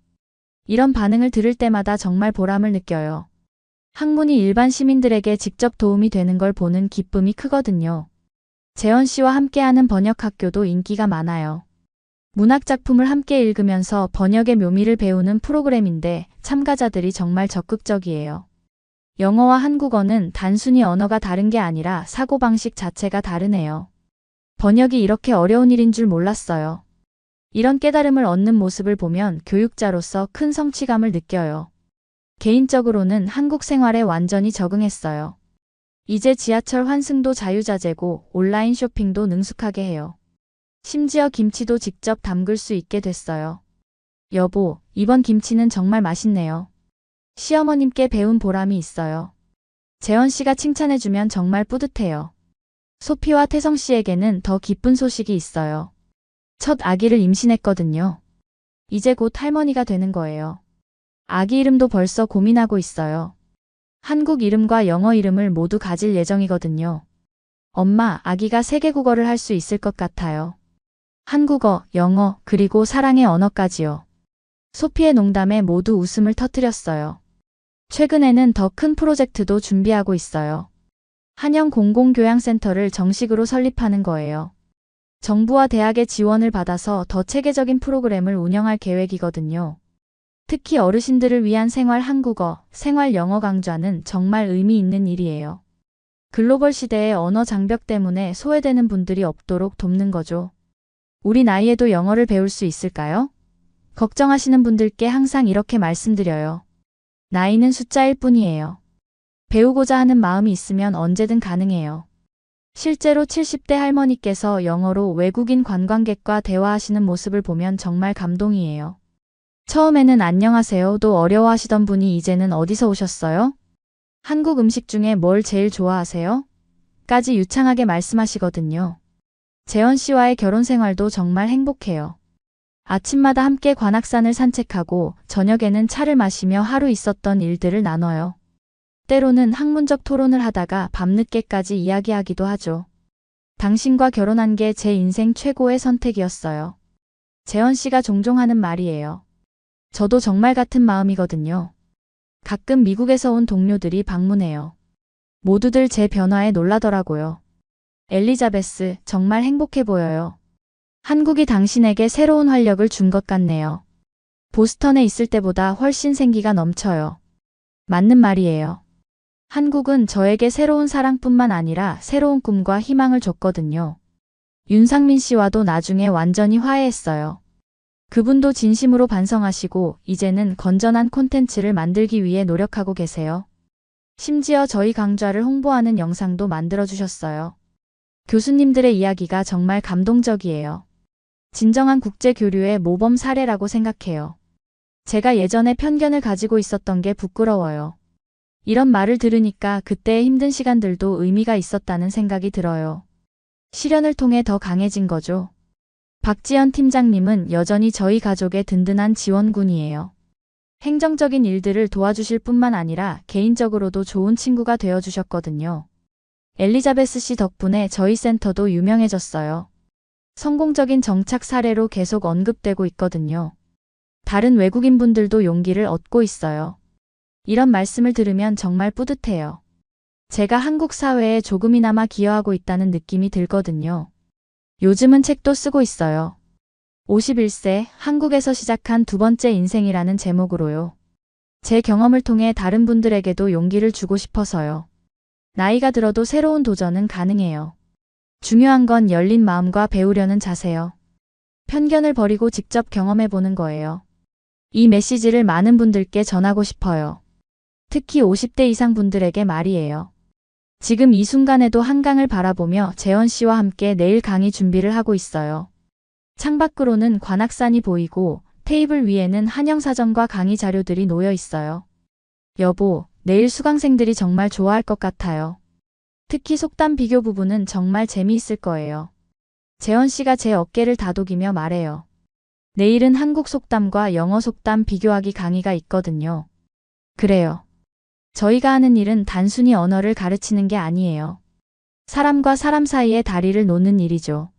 이런 반응을 들을 때마다 정말 보람을 느껴요. 학문이 일반 시민들에게 직접 도움이 되는 걸 보는 기쁨이 크거든요. 재원 씨와 함께하는 번역학교도 인기가 많아요. 문학작품을 함께 읽으면서 번역의 묘미를 배우는 프로그램인데 참가자들이 정말 적극적이에요. 영어와 한국어는 단순히 언어가 다른 게 아니라 사고방식 자체가 다르네요. 번역이 이렇게 어려운 일인 줄 몰랐어요. 이런 깨달음을 얻는 모습을 보면 교육자로서 큰 성취감을 느껴요. 개인적으로는 한국 생활에 완전히 적응했어요. 이제 지하철 환승도 자유자재고 온라인 쇼핑도 능숙하게 해요. 심지어 김치도 직접 담글 수 있게 됐어요. 여보, 이번 김치는 정말 맛있네요. 시어머님께 배운 보람이 있어요. 재원 씨가 칭찬해주면 정말 뿌듯해요. 소피와 태성 씨에게는 더 기쁜 소식이 있어요. 첫 아기를 임신했거든요. 이제 곧 할머니가 되는 거예요. 아기 이름도 벌써 고민하고 있어요. 한국 이름과 영어 이름을 모두 가질 예정이거든요. 엄마, 아기가 세계 국어를 할 수 있을 것 같아요. 한국어, 영어, 그리고 사랑의 언어까지요. 소피의 농담에 모두 웃음을 터뜨렸어요. 최근에는 더 큰 프로젝트도 준비하고 있어요. 한영 공공교양센터를 정식으로 설립하는 거예요. 정부와 대학의 지원을 받아서 더 체계적인 프로그램을 운영할 계획이거든요. 특히 어르신들을 위한 생활 한국어, 생활 영어 강좌는 정말 의미 있는 일이에요. 글로벌 시대의 언어 장벽 때문에 소외되는 분들이 없도록 돕는 거죠. 우리 나이에도 영어를 배울 수 있을까요? 걱정하시는 분들께 항상 이렇게 말씀드려요. 나이는 숫자일 뿐이에요. 배우고자 하는 마음이 있으면 언제든 가능해요. 실제로 70대 할머니께서 영어로 외국인 관광객과 대화하시는 모습을 보면 정말 감동이에요. 처음에는 안녕하세요도 어려워하시던 분이 이제는 어디서 오셨어요? 한국 음식 중에 뭘 제일 좋아하세요? 까지 유창하게 말씀하시거든요. 재원 씨와의 결혼 생활도 정말 행복해요. 아침마다 함께 관악산을 산책하고 저녁에는 차를 마시며 하루 있었던 일들을 나눠요. 때로는 학문적 토론을 하다가 밤늦게까지 이야기하기도 하죠. 당신과 결혼한 게 제 인생 최고의 선택이었어요. 재원 씨가 종종 하는 말이에요. 저도 정말 같은 마음이거든요. 가끔 미국에서 온 동료들이 방문해요. 모두들 제 변화에 놀라더라고요. 엘리자베스, 정말 행복해 보여요. 한국이 당신에게 새로운 활력을 준 것 같네요. 보스턴에 있을 때보다 훨씬 생기가 넘쳐요. 맞는 말이에요. 한국은 저에게 새로운 사랑뿐만 아니라 새로운 꿈과 희망을 줬거든요. 윤상민 씨와도 나중에 완전히 화해했어요. 그분도 진심으로 반성하시고 이제는 건전한 콘텐츠를 만들기 위해 노력하고 계세요. 심지어 저희 강좌를 홍보하는 영상도 만들어주셨어요. 교수님들의 이야기가 정말 감동적이에요. 진정한 국제 교류의 모범 사례라고 생각해요. 제가 예전에 편견을 가지고 있었던 게 부끄러워요. 이런 말을 들으니까 그때의 힘든 시간들도 의미가 있었다는 생각이 들어요. 시련을 통해 더 강해진 거죠. 박지연 팀장님은 여전히 저희 가족의 든든한 지원군이에요. 행정적인 일들을 도와주실 뿐만 아니라 개인적으로도 좋은 친구가 되어주셨거든요. 엘리자베스 씨 덕분에 저희 센터도 유명해졌어요. 성공적인 정착 사례로 계속 언급되고 있거든요. 다른 외국인분들도 용기를 얻고 있어요. 이런 말씀을 들으면 정말 뿌듯해요. 제가 한국 사회에 조금이나마 기여하고 있다는 느낌이 들거든요. 요즘은 책도 쓰고 있어요. 51세 한국에서 시작한 두 번째 인생이라는 제목으로요. 제 경험을 통해 다른 분들에게도 용기를 주고 싶어서요. 나이가 들어도 새로운 도전은 가능해요. 중요한 건 열린 마음과 배우려는 자세요. 편견을 버리고 직접 경험해보는 거예요. 이 메시지를 많은 분들께 전하고 싶어요. 특히 50대 이상 분들에게 말이에요. 지금 이 순간에도 한강을 바라보며 재원 씨와 함께 내일 강의 준비를 하고 있어요. 창밖으로는 관악산이 보이고 테이블 위에는 한영사전과 강의 자료들이 놓여 있어요. 여보, 내일 수강생들이 정말 좋아할 것 같아요. 특히 속담 비교 부분은 정말 재미있을 거예요. 재원 씨가 제 어깨를 다독이며 말해요. 내일은 한국 속담과 영어 속담 비교하기 강의가 있거든요. 그래요. 저희가 하는 일은 단순히 언어를 가르치는 게 아니에요. 사람과 사람 사이의 다리를 놓는 일이죠.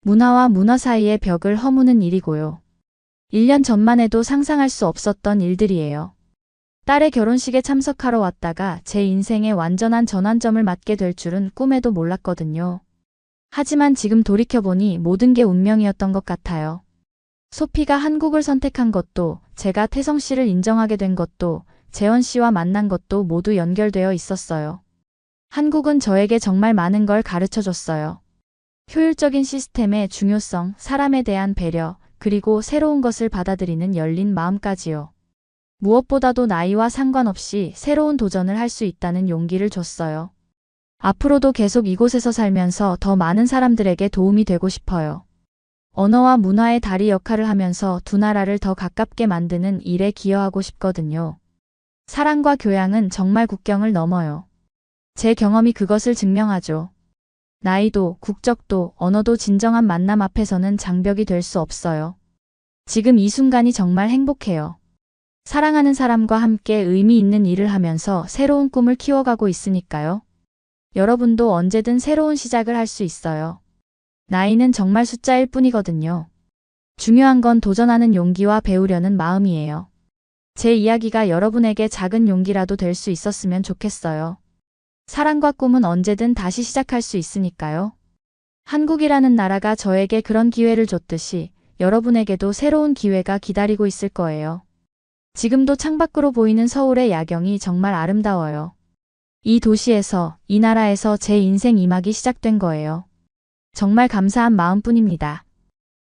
문화와 문화 사이의 벽을 허무는 일이고요. 1년 전만 해도 상상할 수 없었던 일들이에요. 딸의 결혼식에 참석하러 왔다가 제 인생의 완전한 전환점을 맞게 될 줄은 꿈에도 몰랐거든요. 하지만 지금 돌이켜보니 모든 게 운명이었던 것 같아요. 소피가 한국을 선택한 것도, 제가 태성 씨를 인정하게 된 것도, 재원 씨와 만난 것도 모두 연결되어 있었어요. 한국은 저에게 정말 많은 걸 가르쳐 줬어요. 효율적인 시스템의 중요성, 사람에 대한 배려, 그리고 새로운 것을 받아들이는 열린 마음까지요. 무엇보다도 나이와 상관없이 새로운 도전을 할 수 있다는 용기를 줬어요. 앞으로도 계속 이곳에서 살면서 더 많은 사람들에게 도움이 되고 싶어요. 언어와 문화의 다리 역할을 하면서 두 나라를 더 가깝게 만드는 일에 기여하고 싶거든요. 사랑과 교양은 정말 국경을 넘어요. 제 경험이 그것을 증명하죠. 나이도, 국적도, 언어도 진정한 만남 앞에서는 장벽이 될 수 없어요. 지금 이 순간이 정말 행복해요. 사랑하는 사람과 함께 의미 있는 일을 하면서 새로운 꿈을 키워가고 있으니까요. 여러분도 언제든 새로운 시작을 할 수 있어요. 나이는 정말 숫자일 뿐이거든요. 중요한 건 도전하는 용기와 배우려는 마음이에요. 제 이야기가 여러분에게 작은 용기라도 될 수 있었으면 좋겠어요. 사랑과 꿈은 언제든 다시 시작할 수 있으니까요. 한국이라는 나라가 저에게 그런 기회를 줬듯이 여러분에게도 새로운 기회가 기다리고 있을 거예요. 지금도 창밖으로 보이는 서울의 야경이 정말 아름다워요. 이 도시에서, 이 나라에서 제 인생 2막이 시작된 거예요. 정말 감사한 마음뿐입니다.